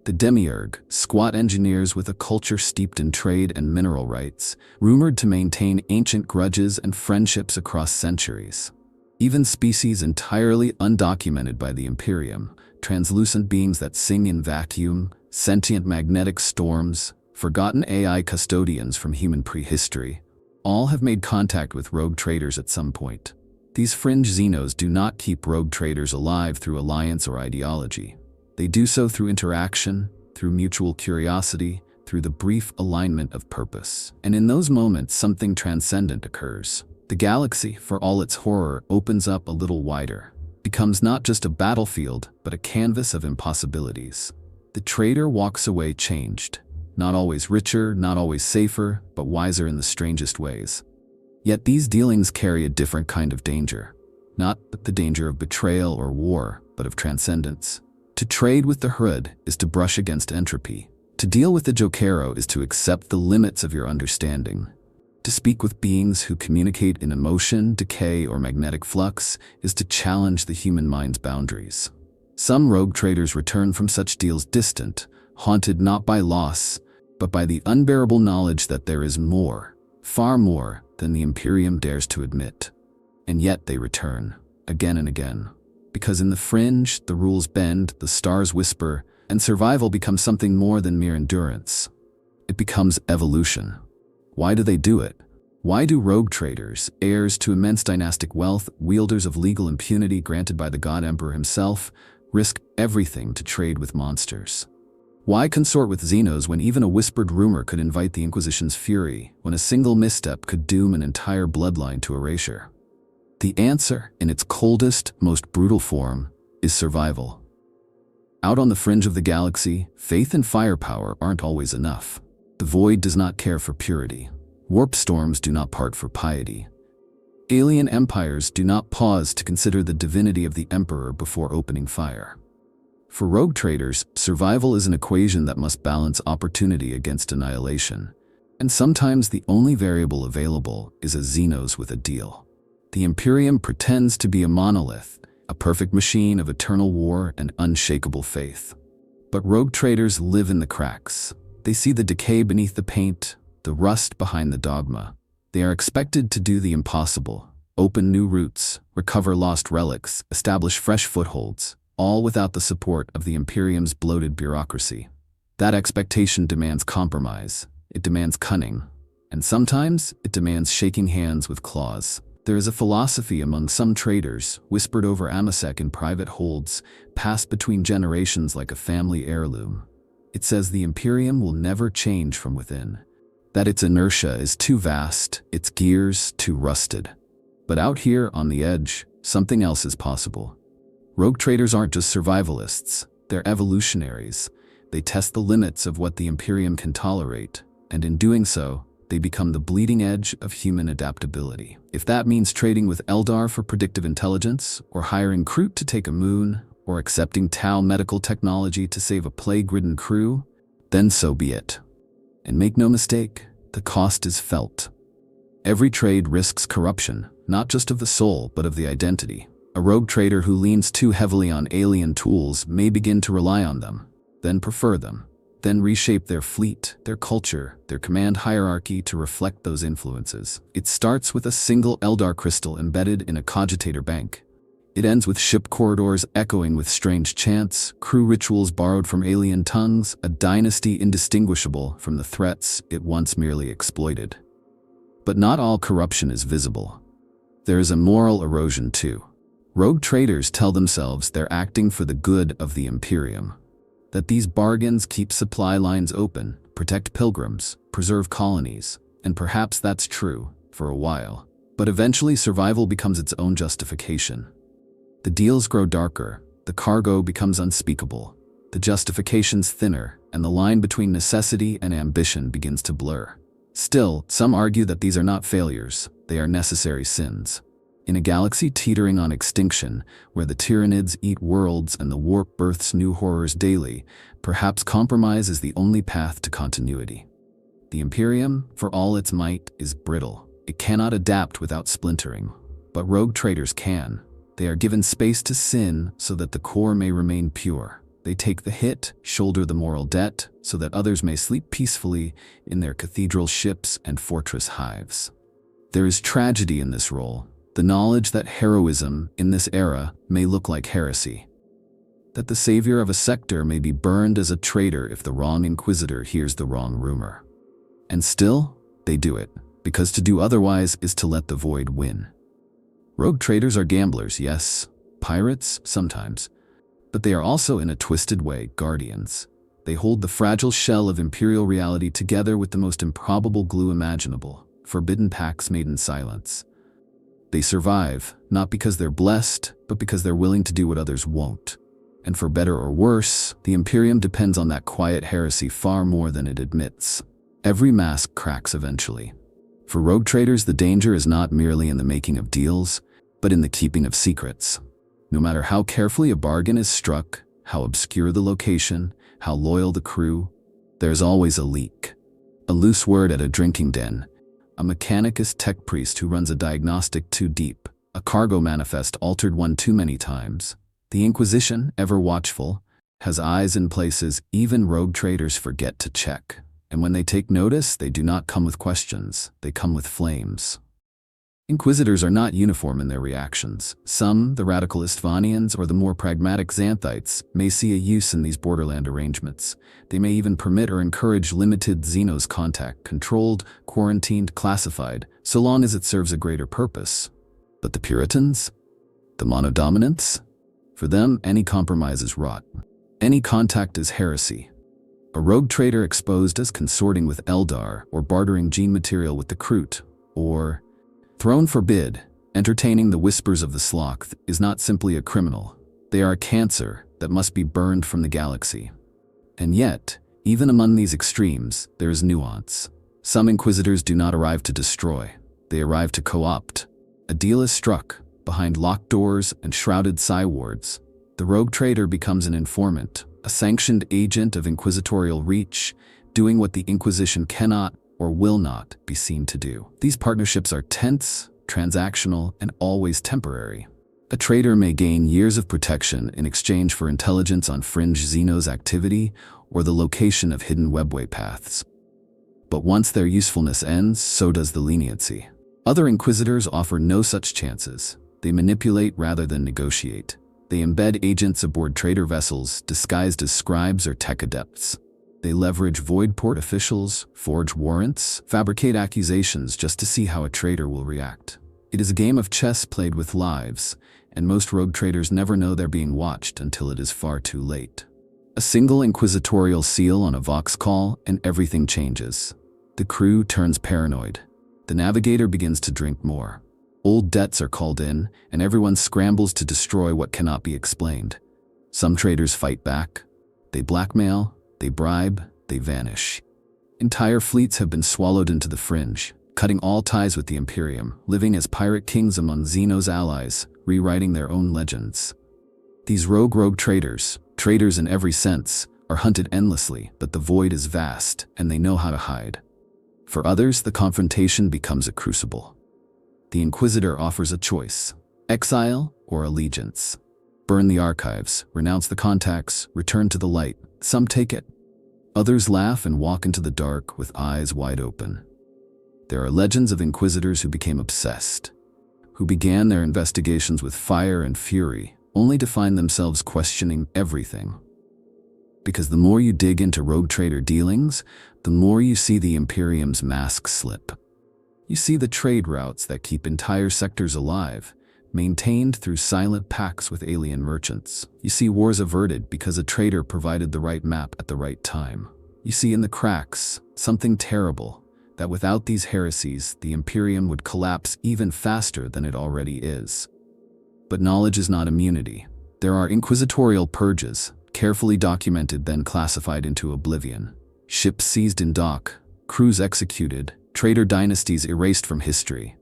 The Demiurge, squat engineers with a culture steeped in trade and mineral rights, rumored to maintain ancient grudges and friendships across centuries. Even species entirely undocumented by the Imperium, translucent beings that sing in vacuum, sentient magnetic storms, forgotten AI custodians from human prehistory, all have made contact with rogue traders at some point. These fringe Xenos do not keep rogue traders alive through alliance or ideology. They do so through interaction, through mutual curiosity, through the brief alignment of purpose. And in those moments, something transcendent occurs. The galaxy, for all its horror, opens up a little wider, becomes not just a battlefield, but a canvas of impossibilities. The trader walks away changed, not always richer, not always safer, but wiser in the strangest ways. Yet these dealings carry a different kind of danger. Not the danger of betrayal or war, but of transcendence. To trade with the Hood is to brush against entropy. To deal with the Jokero is to accept the limits of your understanding. To speak with beings who communicate in emotion, decay, or magnetic flux is to challenge the human mind's boundaries. Some rogue traders return from such deals distant, haunted not by loss, but by the unbearable knowledge that there is more, far more, than the Imperium dares to admit. And yet they return, again and again. Because in the fringe, the rules bend, the stars whisper, and survival becomes something more than mere endurance. It becomes evolution. Why do they do it? Why do rogue traders, heirs to immense dynastic wealth, wielders of legal impunity granted by the God Emperor himself, risk everything to trade with monsters? Why consort with Xenos when even a whispered rumor could invite the Inquisition's fury, when a single misstep could doom an entire bloodline to erasure? The answer, in its coldest, most brutal form, is survival. Out on the fringe of the galaxy, faith and firepower aren't always enough. The void does not care for purity. Warp storms do not part for piety. Alien empires do not pause to consider the divinity of the Emperor before opening fire. For rogue traders, survival is an equation that must balance opportunity against annihilation, and sometimes the only variable available is a Xenos with a deal. The Imperium pretends to be a monolith, a perfect machine of eternal war and unshakable faith. But rogue traders live in the cracks. They see the decay beneath the paint, the rust behind the dogma. They are expected to do the impossible, open new routes, recover lost relics, establish fresh footholds, all without the support of the Imperium's bloated bureaucracy. That expectation demands compromise, it demands cunning, and sometimes it demands shaking hands with claws. There is a philosophy among some traders, whispered over Amasek in private holds, passed between generations like a family heirloom. It says the Imperium will never change from within, that its inertia is too vast, its gears too rusted. But out here on the edge, something else is possible. Rogue traders aren't just survivalists, they're evolutionaries. They test the limits of what the Imperium can tolerate, and in doing so, they become the bleeding edge of human adaptability. If that means trading with Eldar for predictive intelligence, or hiring Kroot to take a moon, or accepting Tau medical technology to save a plague-ridden crew, then so be it. And make no mistake, the cost is felt. Every trade risks corruption, not just of the soul, but of the identity. A rogue trader who leans too heavily on alien tools may begin to rely on them, then prefer them, then reshape their fleet, their culture, their command hierarchy to reflect those influences. It starts with a single Eldar crystal embedded in a cogitator bank. It ends with ship corridors echoing with strange chants, crew rituals borrowed from alien tongues, a dynasty indistinguishable from the threats it once merely exploited. But not all corruption is visible. There is a moral erosion too. Rogue traders tell themselves they're acting for the good of the Imperium, that these bargains keep supply lines open, protect pilgrims, preserve colonies, and perhaps that's true for a while. But eventually survival becomes its own justification. The deals grow darker, the cargo becomes unspeakable, the justifications thinner, and the line between necessity and ambition begins to blur. Still, some argue that these are not failures, they are necessary sins. In a galaxy teetering on extinction, where the Tyranids eat worlds and the warp births new horrors daily, perhaps compromise is the only path to continuity. The Imperium, for all its might, is brittle. It cannot adapt without splintering. But rogue traders can. They are given space to sin so that the core may remain pure. They take the hit, shoulder the moral debt, so that others may sleep peacefully in their cathedral ships and fortress hives. There is tragedy in this role, the knowledge that heroism in this era may look like heresy. That the savior of a sector may be burned as a traitor if the wrong inquisitor hears the wrong rumor. And still, they do it, because to do otherwise is to let the void win. Rogue traders are gamblers, yes, pirates sometimes, but they are also, in a twisted way, guardians. They hold the fragile shell of imperial reality together with the most improbable glue imaginable, forbidden pacts made in silence. They survive, not because they're blessed, but because they're willing to do what others won't. And for better or worse, the Imperium depends on that quiet heresy far more than it admits. Every mask cracks eventually. For rogue traders, the danger is not merely in the making of deals, but in the keeping of secrets. No matter how carefully a bargain is struck, how obscure the location, how loyal the crew, there's always a leak. A loose word at a drinking den, a mechanicus tech priest who runs a diagnostic too deep, a cargo manifest altered one too many times. The Inquisition, ever watchful, has eyes in places even rogue traders forget to check. And when they take notice, they do not come with questions, they come with flames. Inquisitors are not uniform in their reactions. Some, the radical Istvanians or the more pragmatic Xanthites, may see a use in these borderland arrangements. They may even permit or encourage limited Xenos contact, controlled, quarantined, classified, so long as it serves a greater purpose. But the Puritans? The monodominants? For them, any compromise is rot. Any contact is heresy. A rogue trader exposed as consorting with Eldar or bartering gene material with the Kroot, or, throne forbid, entertaining the whispers of the Sloth is not simply a criminal. They are a cancer that must be burned from the galaxy. And yet, even among these extremes, there is nuance. Some inquisitors do not arrive to destroy. They arrive to co-opt. A deal is struck. Behind locked doors and shrouded psywards, the rogue trader becomes an informant, a sanctioned agent of inquisitorial reach, doing what the Inquisition cannot or will not be seen to do. These partnerships are tense, transactional, and always temporary. A trader may gain years of protection in exchange for intelligence on fringe Xenos activity or the location of hidden webway paths. But once their usefulness ends, so does the leniency. Other inquisitors offer no such chances. They manipulate rather than negotiate. They embed agents aboard trader vessels disguised as scribes or tech adepts. They leverage void port officials, forge warrants, fabricate accusations just to see how a trader will react. It is a game of chess played with lives, and most rogue traders never know they're being watched until it is far too late. A single inquisitorial seal on a vox call and everything changes. The crew turns paranoid. The navigator begins to drink more. Old debts are called in, and everyone scrambles to destroy what cannot be explained. Some traders fight back. They blackmail, they bribe, they vanish. Entire fleets have been swallowed into the fringe, cutting all ties with the Imperium, living as pirate kings among Xenos allies, rewriting their own legends. These rogue traders, traitors in every sense, are hunted endlessly, but the void is vast, and they know how to hide. For others, the confrontation becomes a crucible. The Inquisitor offers a choice: exile or allegiance. Burn the archives, renounce the contacts, return to the light. Some take it. Others laugh and walk into the dark with eyes wide open. There are legends of Inquisitors who became obsessed, who began their investigations with fire and fury, only to find themselves questioning everything. Because the more you dig into rogue trader dealings, the more you see the Imperium's mask slip. You see the trade routes that keep entire sectors alive, maintained through silent pacts with alien merchants. You see wars averted because a trader provided the right map at the right time. You see in the cracks something terrible, that without these heresies, the Imperium would collapse even faster than it already is. But knowledge is not immunity. There are inquisitorial purges, carefully documented then classified into oblivion. Ships seized in dock, crews executed, trader dynasties erased from history.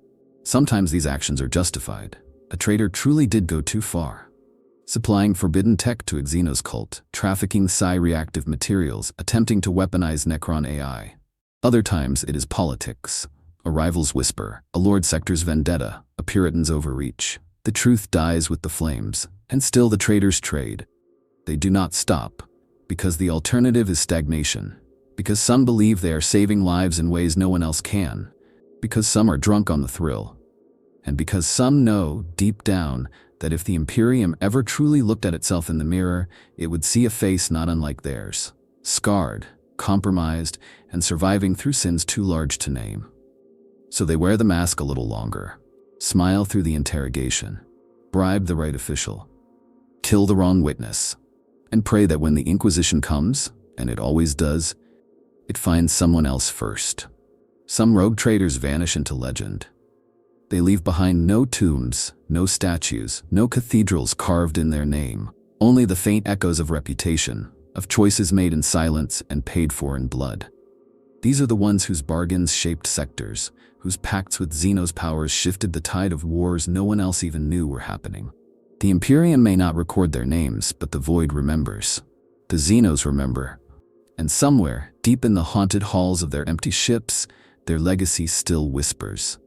Sometimes these actions are justified. A traitor truly did go too far. Supplying forbidden tech to a Xenos cult, trafficking psi-reactive materials, attempting to weaponize Necron AI. Other times it is politics. A rival's whisper, a Lord Sector's vendetta, a Puritan's overreach. The truth dies with the flames, and still the traitors trade. They do not stop, because the alternative is stagnation. Because some believe they are saving lives in ways no one else can. Because some are drunk on the thrill. And because some know, deep down, that if the Imperium ever truly looked at itself in the mirror, it would see a face not unlike theirs. Scarred, compromised, and surviving through sins too large to name. So they wear the mask a little longer. Smile through the interrogation. Bribe the right official. Kill the wrong witness. And pray that when the Inquisition comes, and it always does, it finds someone else first. Some rogue traitors vanish into legend. They leave behind no tombs, no statues, no cathedrals carved in their name, only the faint echoes of reputation, of choices made in silence and paid for in blood. These are the ones whose bargains shaped sectors, whose pacts with Xenos powers shifted the tide of wars no one else even knew were happening. The Imperium may not record their names, but the Void remembers. The Xenos remember. And somewhere, deep in the haunted halls of their empty ships, their legacy still whispers.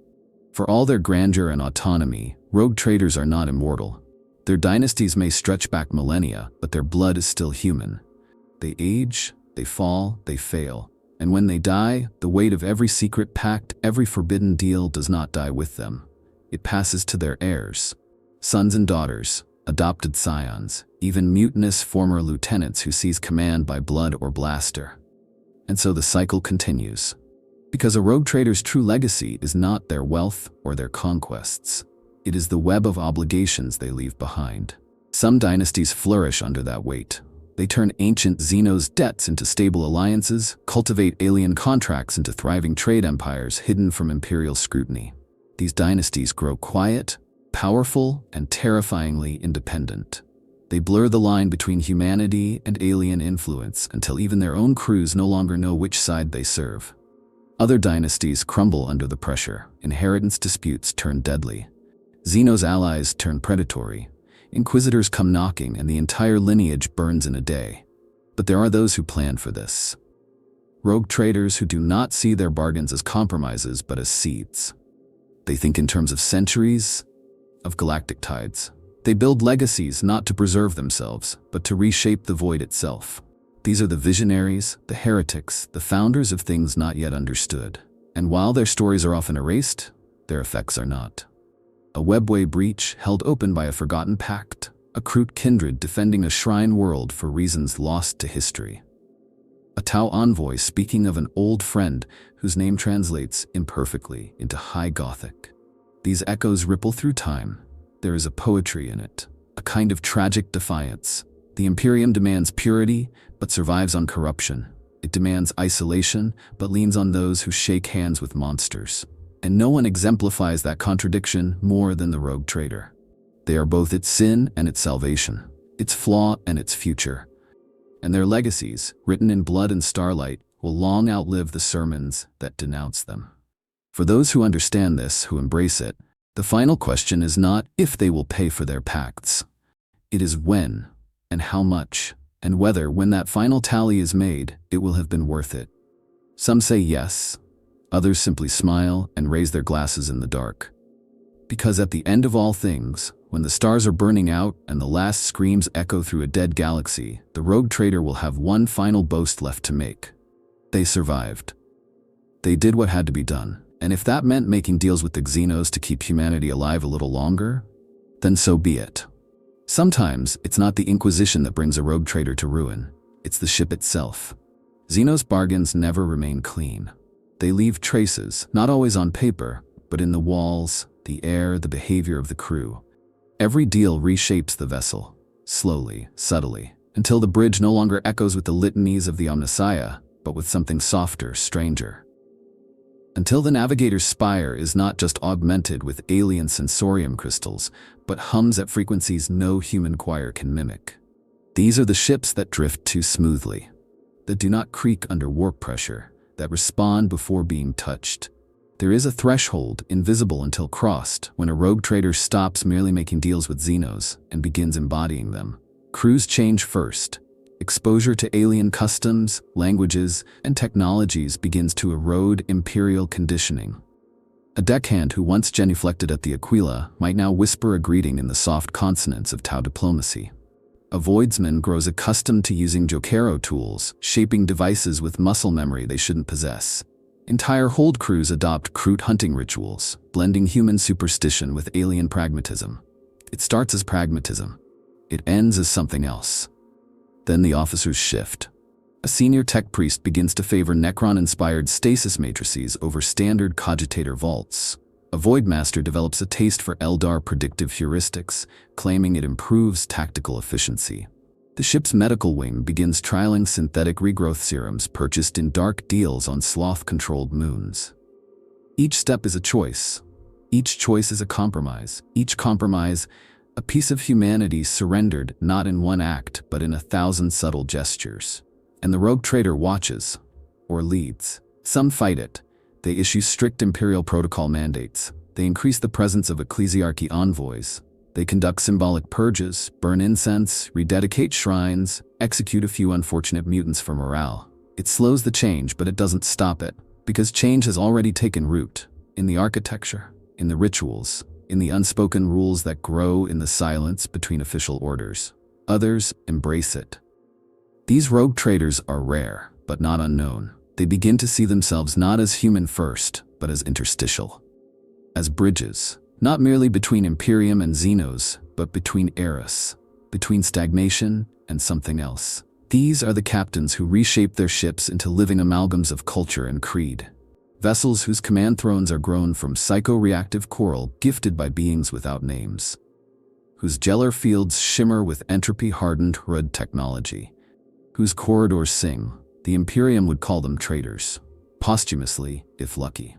For all their grandeur and autonomy, rogue traitors are not immortal. Their dynasties may stretch back millennia, but their blood is still human. They age, they fall, they fail. And when they die, the weight of every secret pact, every forbidden deal does not die with them. It passes to their heirs. Sons and daughters, adopted scions, even mutinous former lieutenants who seize command by blood or blaster. And so the cycle continues. Because a rogue trader's true legacy is not their wealth or their conquests. It is the web of obligations they leave behind. Some dynasties flourish under that weight. They turn ancient Xenos debts into stable alliances, cultivate alien contracts into thriving trade empires hidden from imperial scrutiny. These dynasties grow quiet, powerful, and terrifyingly independent. They blur the line between humanity and alien influence until even their own crews no longer know which side they serve. Other dynasties crumble under the pressure. Inheritance disputes turn deadly. Xenos' allies turn predatory. Inquisitors come knocking and the entire lineage burns in a day. But there are those who plan for this. Rogue traders who do not see their bargains as compromises but as seeds. They think in terms of centuries, of galactic tides. They build legacies not to preserve themselves, but to reshape the void itself. These are the visionaries, the heretics, the founders of things not yet understood. And while their stories are often erased, their effects are not. A webway breach held open by a forgotten pact, a Kroot kindred defending a shrine world for reasons lost to history. A Tau envoy speaking of an old friend whose name translates imperfectly into High Gothic. These echoes ripple through time. There is a poetry in it, a kind of tragic defiance. The Imperium demands purity, but survives on corruption. It demands isolation, but leans on those who shake hands with monsters. And no one exemplifies that contradiction more than the rogue trader. They are both its sin and its salvation, its flaw and its future. And their legacies, written in blood and starlight, will long outlive the sermons that denounce them. For those who understand this, who embrace it, the final question is not if they will pay for their pacts. It is when, and how much, and whether, when that final tally is made, it will have been worth it. Some say yes. Others simply smile and raise their glasses in the dark. Because at the end of all things, when the stars are burning out and the last screams echo through a dead galaxy, the rogue trader will have one final boast left to make. They survived. They did what had to be done, and if that meant making deals with the Xenos to keep humanity alive a little longer, then so be it. Sometimes, it's not the Inquisition that brings a rogue trader to ruin. It's the ship itself. Xenos' bargains never remain clean. They leave traces, not always on paper, but in the walls, the air, the behavior of the crew. Every deal reshapes the vessel, slowly, subtly, until the bridge no longer echoes with the litanies of the Omnissiah, but with something softer, stranger. Until the navigator's spire is not just augmented with alien sensorium crystals, but hums at frequencies no human choir can mimic. These are the ships that drift too smoothly, that do not creak under warp pressure, that respond before being touched. There is a threshold, invisible until crossed, when a rogue trader stops merely making deals with Xenos and begins embodying them. Crews change first. Exposure to alien customs, languages, and technologies begins to erode imperial conditioning. A deckhand who once genuflected at the Aquila might now whisper a greeting in the soft consonants of Tau diplomacy. A voidsman grows accustomed to using Jokero tools, shaping devices with muscle memory they shouldn't possess. Entire hold crews adopt Kroot hunting rituals, blending human superstition with alien pragmatism. It starts as pragmatism. It ends as something else. Then the officers shift. A senior tech priest begins to favor Necron-inspired stasis matrices over standard cogitator vaults. A Voidmaster develops a taste for Eldar predictive heuristics, claiming it improves tactical efficiency. The ship's medical wing begins trialing synthetic regrowth serums purchased in dark deals on Sloth-controlled moons. Each step is a choice. Each choice is a compromise. Each compromise, a piece of humanity surrendered not in one act but in 1,000 subtle gestures. And the rogue trader watches, or leads. Some fight it. They issue strict imperial protocol mandates. They increase the presence of ecclesiarchy envoys. They conduct symbolic purges, burn incense, rededicate shrines, execute a few unfortunate mutants for morale. It slows the change, but it doesn't stop it, because change has already taken root. In the architecture, in the rituals, in the unspoken rules that grow in the silence between official orders. Others embrace it. These rogue traders are rare, but not unknown. They begin to see themselves not as human first, but as interstitial. As bridges, not merely between Imperium and Xenos, but between eras, between stagnation and something else. These are the captains who reshape their ships into living amalgams of culture and creed. Vessels whose command thrones are grown from psycho-reactive coral gifted by beings without names. Whose gellar fields shimmer with entropy-hardened Hrud technology. Whose corridors sing. The Imperium would call them traitors. Posthumously, if lucky.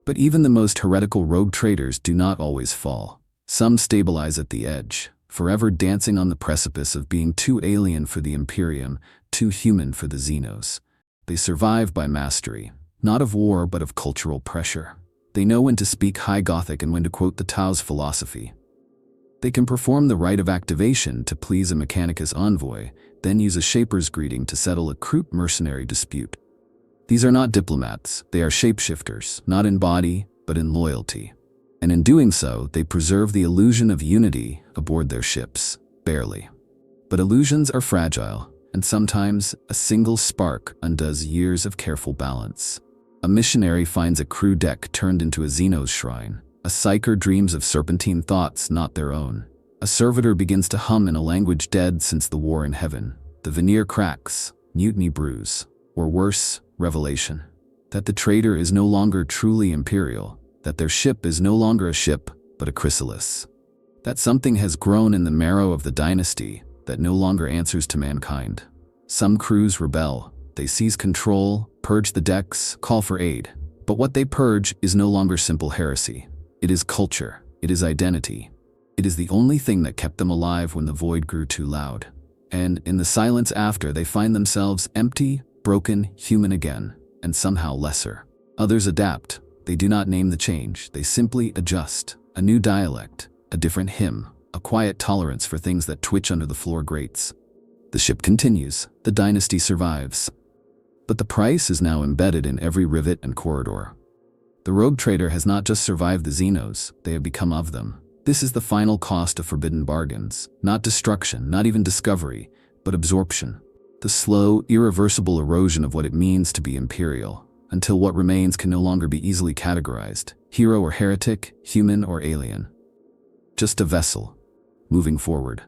But even the most heretical rogue traders do not always fall. Some stabilize at the edge, forever dancing on the precipice of being too alien for the Imperium, too human for the Xenos. They survive by mastery, not of war but of cultural pressure. They know when to speak High Gothic and when to quote the Tau's philosophy. They can perform the rite of activation to please a Mechanicus envoy, then use a Shaper's greeting to settle a Kroot mercenary dispute. These are not diplomats, they are shapeshifters, not in body, but in loyalty. And in doing so, they preserve the illusion of unity aboard their ships, barely. But illusions are fragile, and sometimes a single spark undoes years of careful balance. A missionary finds a crew deck turned into a Xenos shrine. A psyker dreams of serpentine thoughts not their own. A servitor begins to hum in a language dead since the war in heaven. The veneer cracks, mutiny brews, or worse, revelation. That the trader is no longer truly imperial, that their ship is no longer a ship, but a chrysalis. That something has grown in the marrow of the dynasty that no longer answers to mankind. Some crews rebel. They seize control, purge the decks, call for aid. But what they purge is no longer simple heresy. It is culture. It is identity. It is the only thing that kept them alive when the void grew too loud. And in the silence after, they find themselves empty, broken, human again, and somehow lesser. Others adapt. They do not name the change. They simply adjust. A new dialect, a different hymn, a quiet tolerance for things that twitch under the floor grates. The ship continues. The dynasty survives. But the price is now embedded in every rivet and corridor. The rogue trader has not just survived the Xenos, they have become of them. This is the final cost of forbidden bargains. Not destruction, not even discovery, but absorption. The slow, irreversible erosion of what it means to be imperial, until what remains can no longer be easily categorized. Hero or heretic, human or alien. Just a vessel, moving forward,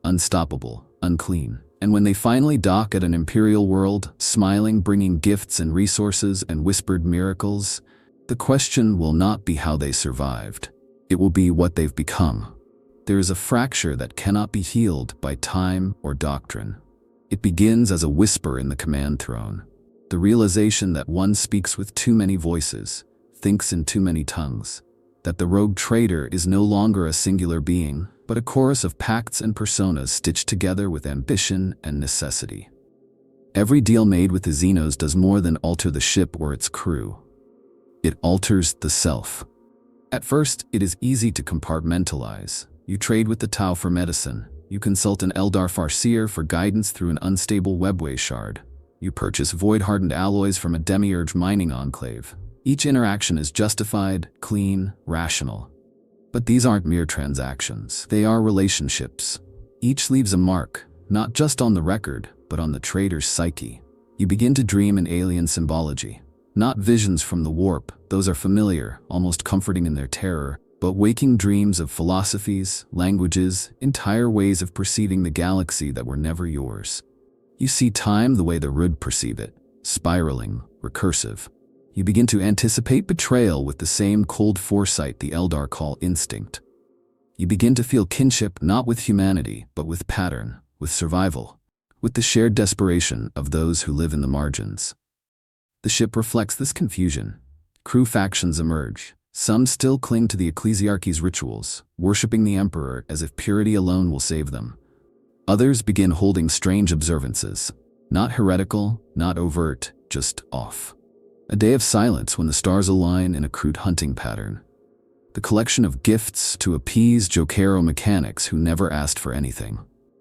unstoppable, unclean. And when they finally dock at an imperial world, smiling, bringing gifts and resources and whispered miracles, the question will not be how they survived. It will be what they've become. There is a fracture that cannot be healed by time or doctrine. It begins as a whisper in the command throne. The realization that one speaks with too many voices, thinks in too many tongues. That the rogue trader is no longer a singular being, but a chorus of pacts and personas stitched together with ambition and necessity. Every deal made with the Xenos does more than alter the ship or its crew. It alters the self. At first, it is easy to compartmentalize. You trade with the Tau for medicine. You consult an Eldar Farseer for guidance through an unstable webway shard. You purchase void-hardened alloys from a demiurge mining enclave. Each interaction is justified, clean, rational. But these aren't mere transactions. They are relationships. Each leaves a mark, not just on the record, but on the trader's psyche. You begin to dream in alien symbology. Not visions from the warp, those are familiar, almost comforting in their terror, but waking dreams of philosophies, languages, entire ways of perceiving the galaxy that were never yours. You see time the way the Rud perceive it, spiraling, recursive. You begin to anticipate betrayal with the same cold foresight the Eldar call instinct. You begin to feel kinship not with humanity, but with pattern, with survival, with the shared desperation of those who live in the margins. The ship reflects this confusion. Crew factions emerge. Some still cling to the ecclesiarchy's rituals, worshipping the Emperor as if purity alone will save them. Others begin holding strange observances, not heretical, not overt, just off. A day of silence when the stars align in a Kroot hunting pattern. The collection of gifts to appease Jokero mechanics who never asked for anything.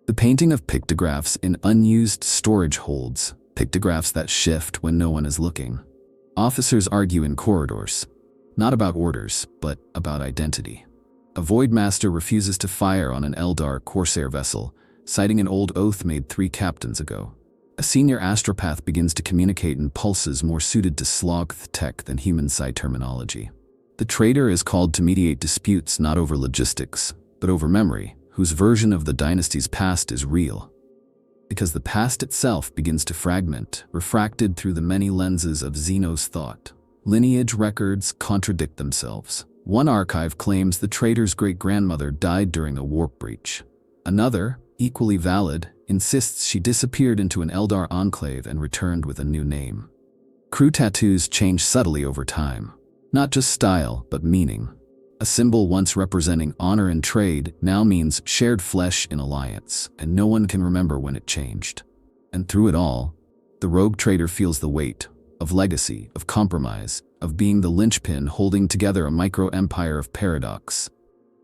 The painting of pictographs in unused storage holds, pictographs that shift when no one is looking. Officers argue in corridors, not about orders, but about identity. A Voidmaster refuses to fire on an Eldar Corsair vessel, citing an old oath made 3 captains ago. A senior astropath begins to communicate in pulses more suited to Sloth tech than human psi terminology. The trader is called to mediate disputes not over logistics, but over memory, whose version of the dynasty's past is real. Because the past itself begins to fragment, refracted through the many lenses of Xenos thought. Lineage records contradict themselves. One archive claims the trader's great-grandmother died during a warp breach. Another, equally valid, insists she disappeared into an Eldar enclave and returned with a new name. Crew tattoos change subtly over time. Not just style, but meaning. A symbol once representing honor in trade now means shared flesh in alliance, and no one can remember when it changed. And through it all, the rogue trader feels the weight of legacy, of compromise, of being the linchpin holding together a micro-empire of paradox.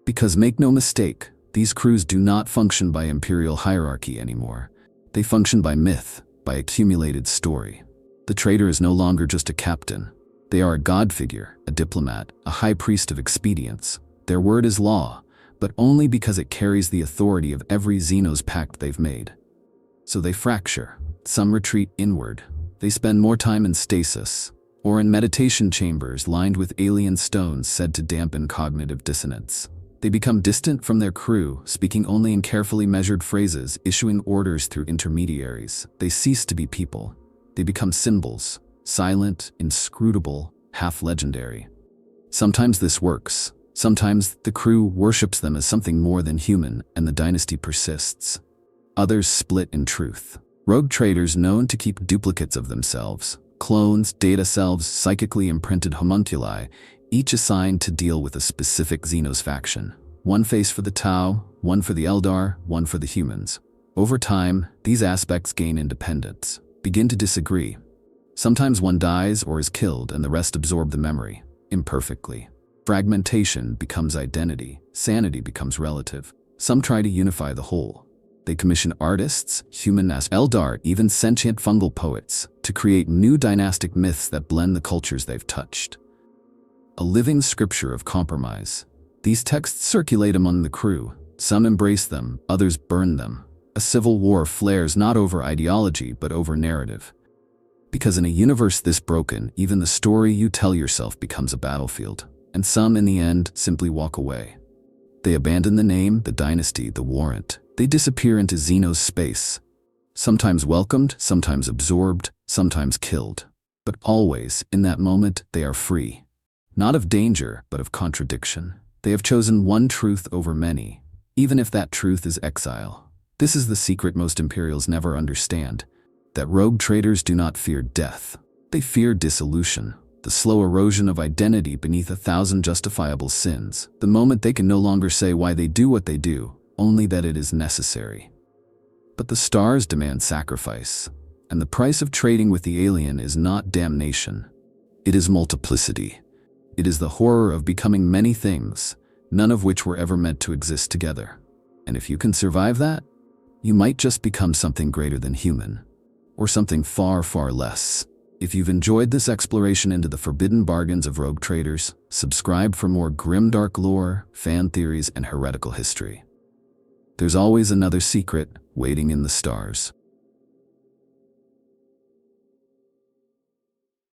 Because make no mistake, these crews do not function by imperial hierarchy anymore. They function by myth, by accumulated story. The trader is no longer just a captain. They are a god figure, a diplomat, a high priest of expedience. Their word is law, but only because it carries the authority of every Xenos pact they've made. So they fracture. Some retreat inward. They spend more time in stasis, or in meditation chambers lined with alien stones said to dampen cognitive dissonance. They become distant from their crew, speaking only in carefully measured phrases, issuing orders through intermediaries. They cease to be people. They become symbols, silent, inscrutable, half-legendary. Sometimes this works. Sometimes the crew worships them as something more than human, and the dynasty persists. Others split in truth. Rogue traders known to keep duplicates of themselves, clones, data selves, psychically imprinted homunculi, each assigned to deal with a specific Xenos faction. One face for the Tau, one for the Eldar, one for the humans. Over time, these aspects gain independence, begin to disagree. Sometimes one dies or is killed and the rest absorb the memory, imperfectly. Fragmentation becomes identity, sanity becomes relative. Some try to unify the whole. They commission artists, human Eldar, even sentient fungal poets, to create new dynastic myths that blend the cultures they've touched. A living scripture of compromise. These texts circulate among the crew. Some embrace them, others burn them. A civil war flares not over ideology, but over narrative. Because in a universe this broken, even the story you tell yourself becomes a battlefield. And some, in the end, simply walk away. They abandon the name, the dynasty, the warrant. They disappear into Xenos space. Sometimes welcomed, sometimes absorbed, sometimes killed. But always, in that moment, they are free. Not of danger, but of contradiction. They have chosen one truth over many, even if that truth is exile. This is the secret most Imperials never understand, that rogue traders do not fear death. They fear dissolution, the slow erosion of identity beneath 1,000 justifiable sins, the moment they can no longer say why they do what they do, only that it is necessary. But the stars demand sacrifice, and the price of trading with the alien is not damnation. It is multiplicity. It is the horror of becoming many things, none of which were ever meant to exist together. And if you can survive that, you might just become something greater than human, or something far, far less. If you've enjoyed this exploration into the forbidden bargains of rogue traders, subscribe for more grimdark lore, fan theories, and heretical history. There's always another secret waiting in the stars.